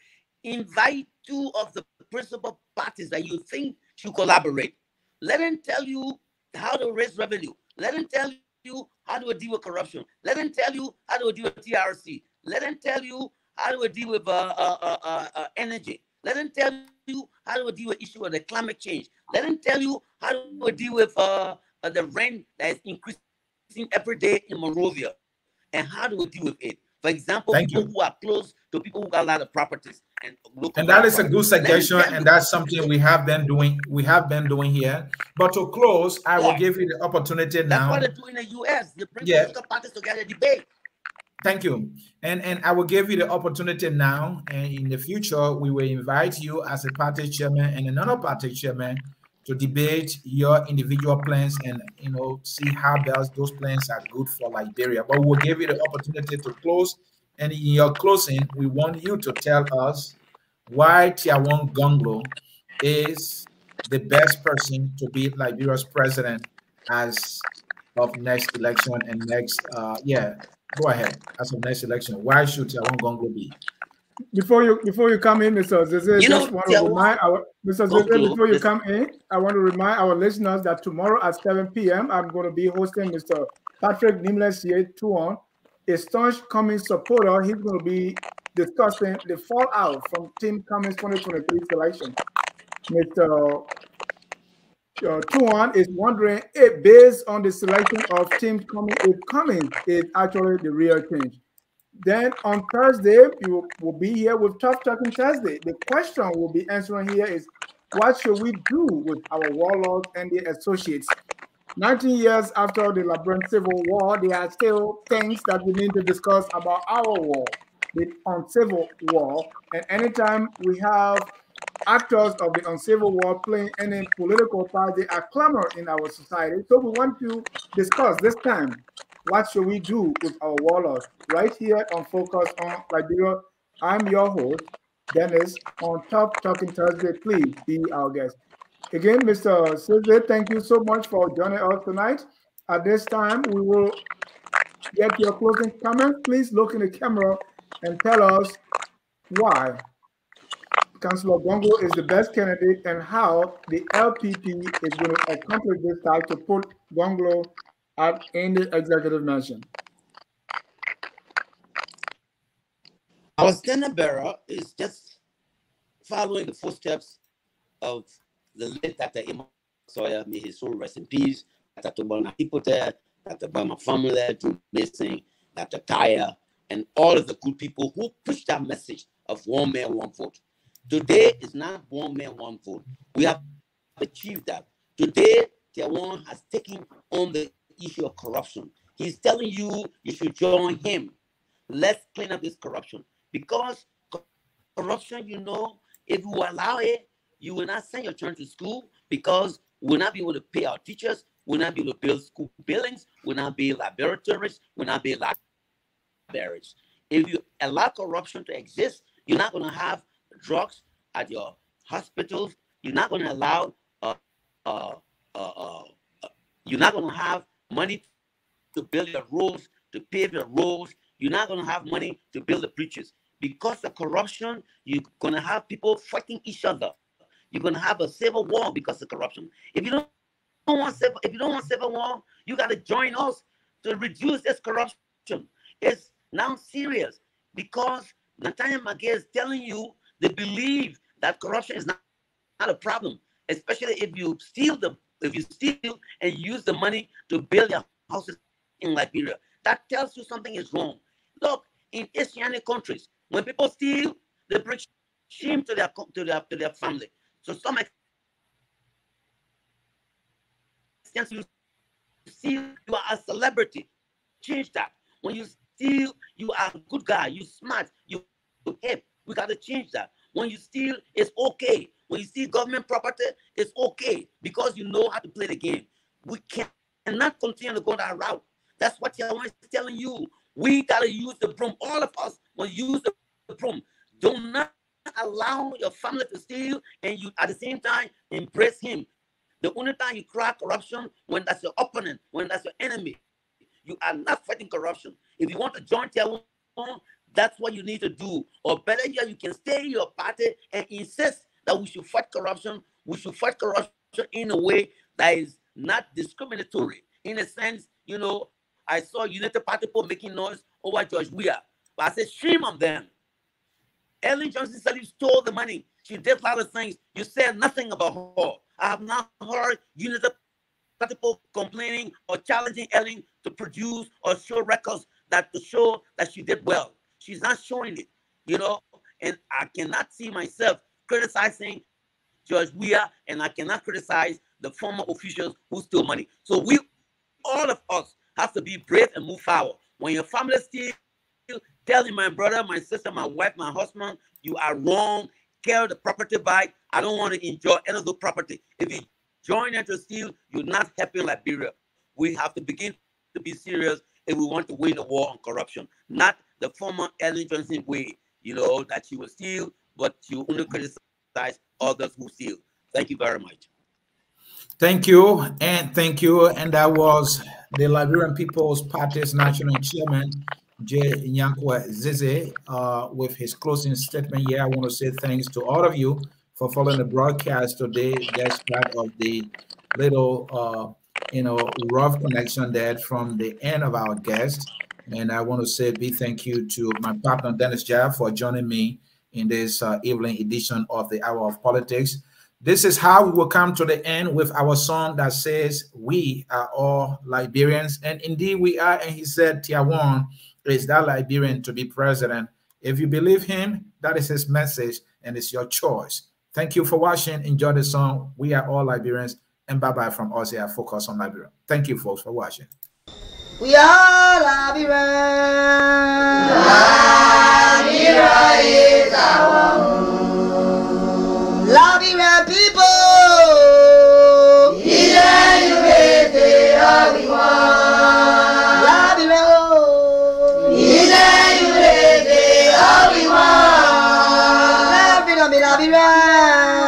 invite two of the principal parties that you think should collaborate. Let them tell you how to raise revenue. Let them tell you how to deal with corruption. Let them tell you how to deal with TRC. Let them tell you how to deal with energy. Let them tell you how to deal with issue of the climate change. Let them tell you how to deal with the rent that is increasing every day in Monrovia. And how do we deal with it? For example, Thank people you. who are close to people who got a lot of properties And that is a good suggestion, and that's something we have been doing. We have been doing here. But to close, I will give you the opportunity That's now. what they do in the U.S. They bring Yeah. political parties together, debate. Thank you. And I will give you the opportunity now. And in the future, we will invite you as a party chairman and another party chairman to debate your individual plans and see how best those plans are good for Liberia. But we'll give you the opportunity to close. And in your closing, we want you to tell us why Tiawon Gonglo is the best person to be Liberia's president as of next election and next go ahead. As of next election, why should Tiawon Gonglo be? Before you come in, Mr. Zaza, just want to remind our Mr. Zaza, before you come in, I want to remind our listeners that tomorrow at 7 p.m. I'm going to be hosting Mr. Patrick Sieh Tuon, a staunch Cummings supporter. He's going to be discussing the fallout from Team Cummings 2023 selection. Mr. Tuan is wondering if, based on the selection of Team Cummings, if Cummings is actually the real change. Then on Thursday, you will be here with Tough Talking Thursday. The question we'll be answering here is, what should we do with our warlords and their associates? 19 years after the Liberian Civil War, there are still things that we need to discuss about our war, the uncivil war. And anytime we have actors of the uncivil war playing any political part, they are clamor in our society. So we want to discuss this time, what should we do with our warlords? Right here on Focus on Liberia, I'm your host, Dennis, on Top Talking Thursday. Please be our guest. Again, Mr. Sieh, thank you so much for joining us tonight. At this time, we will get your closing comments. Please look in the camera and tell us why Councillor Gonglo is the best candidate and how the LPP is going to accomplish this task to put Gonglo in the executive mansion. Our standard bearer is just following the footsteps of the late Dr. Emma Sawyer, may his soul rest in peace, Dr. Bona Hipote, Dr. Bama Family, Drew Mason, Dr. Kaya, and all of the good people who pushed that message of one man, one vote. Today is not one man, one vote. We have achieved that. Today, Tiawon has taken on the issue of corruption. He's telling you should join him. Let's clean up this corruption. Because corruption, if you allow it, you will not send your children to school because we'll not be able to pay our teachers, we'll not be able to build school buildings, we'll not be laboratories, we'll not be libraries. If you allow corruption to exist, you're not going to have drugs at your hospitals. You're not going to allow, you're not going to have money to build your roads, to pave your roads. You're not going to have money to build the bridges. Because of corruption, you're going to have people fighting each other. You're going to have a civil war because of corruption. If you don't want civil war, you got to join us to reduce this corruption. It's now serious because Nathaniel Magee is telling you they believe that corruption is not a problem, especially if you steal and use the money to build your houses in Liberia. That tells you something is wrong. Look, in Asianic countries, when people steal, they bring shame to their family. So some extent you steal, you are a celebrity. Change that. When you steal, you are a good guy. You smart. You hip. We got to change that. When you steal, it's okay. When you steal government property, it's okay because you know how to play the game. We cannot continue to go that route. That's what Tiawon is telling you. We got to use the broom. All of us will use the broom. Do not allow your family to steal and you at the same time embrace him. The only time you cry corruption when that's your opponent, when that's your enemy. You are not fighting corruption. If you want to join Tiawon, that's what you need to do. Or better yet, you can stay in your party and insist that we should fight corruption. We should fight corruption in a way that is not discriminatory. In a sense, I saw United Party people making noise over George Weah. But I said, shame on them. Ellen Johnson said you stole the money. She did a lot of things. You said nothing about her. I have not heard United people complaining or challenging Ellen to produce or show records that to show that she did well. She's not showing it, you know, and I cannot see myself criticizing Judge Weah, and I cannot criticize the former officials who stole money. So we, all of us, have to be brave and move forward. When your family steal, telling my brother, my sister, my wife, my husband, you are wrong. Carry the property back. I don't want to enjoy any of the property. If you join them to steal, you're not helping Liberia. We have to begin to be serious if we want to win the war on corruption. Not the former Ellen Johnson way, you know, that you will steal, but you only criticize others who steal. Thank you very much. Thank you, and thank you. And that was the Liberian People's Party's national chairman, Yanqui Sieh, with his closing statement here. I want to say thanks to all of you for following the broadcast today, despite of the little, rough connection there from the end of our guest. And I want to say a big thank you to my partner, Dennis Jaff, for joining me in this evening edition of the Hour of Politics. This is how we will come to the end with our song that says, we are all Liberians. And indeed we are. And he said, Tiawan is that Liberian to be president. If you believe him, that is his message and it's your choice. Thank you for watching. Enjoy the song. We are all Liberians. And bye-bye from us here at Focus on Liberia. Thank you, folks, for watching. We are Liberians. Liberia is our home. Liberian people. Even you may say all we want. Liberia, oh. Even you may say all we want. Liberia, Liberia.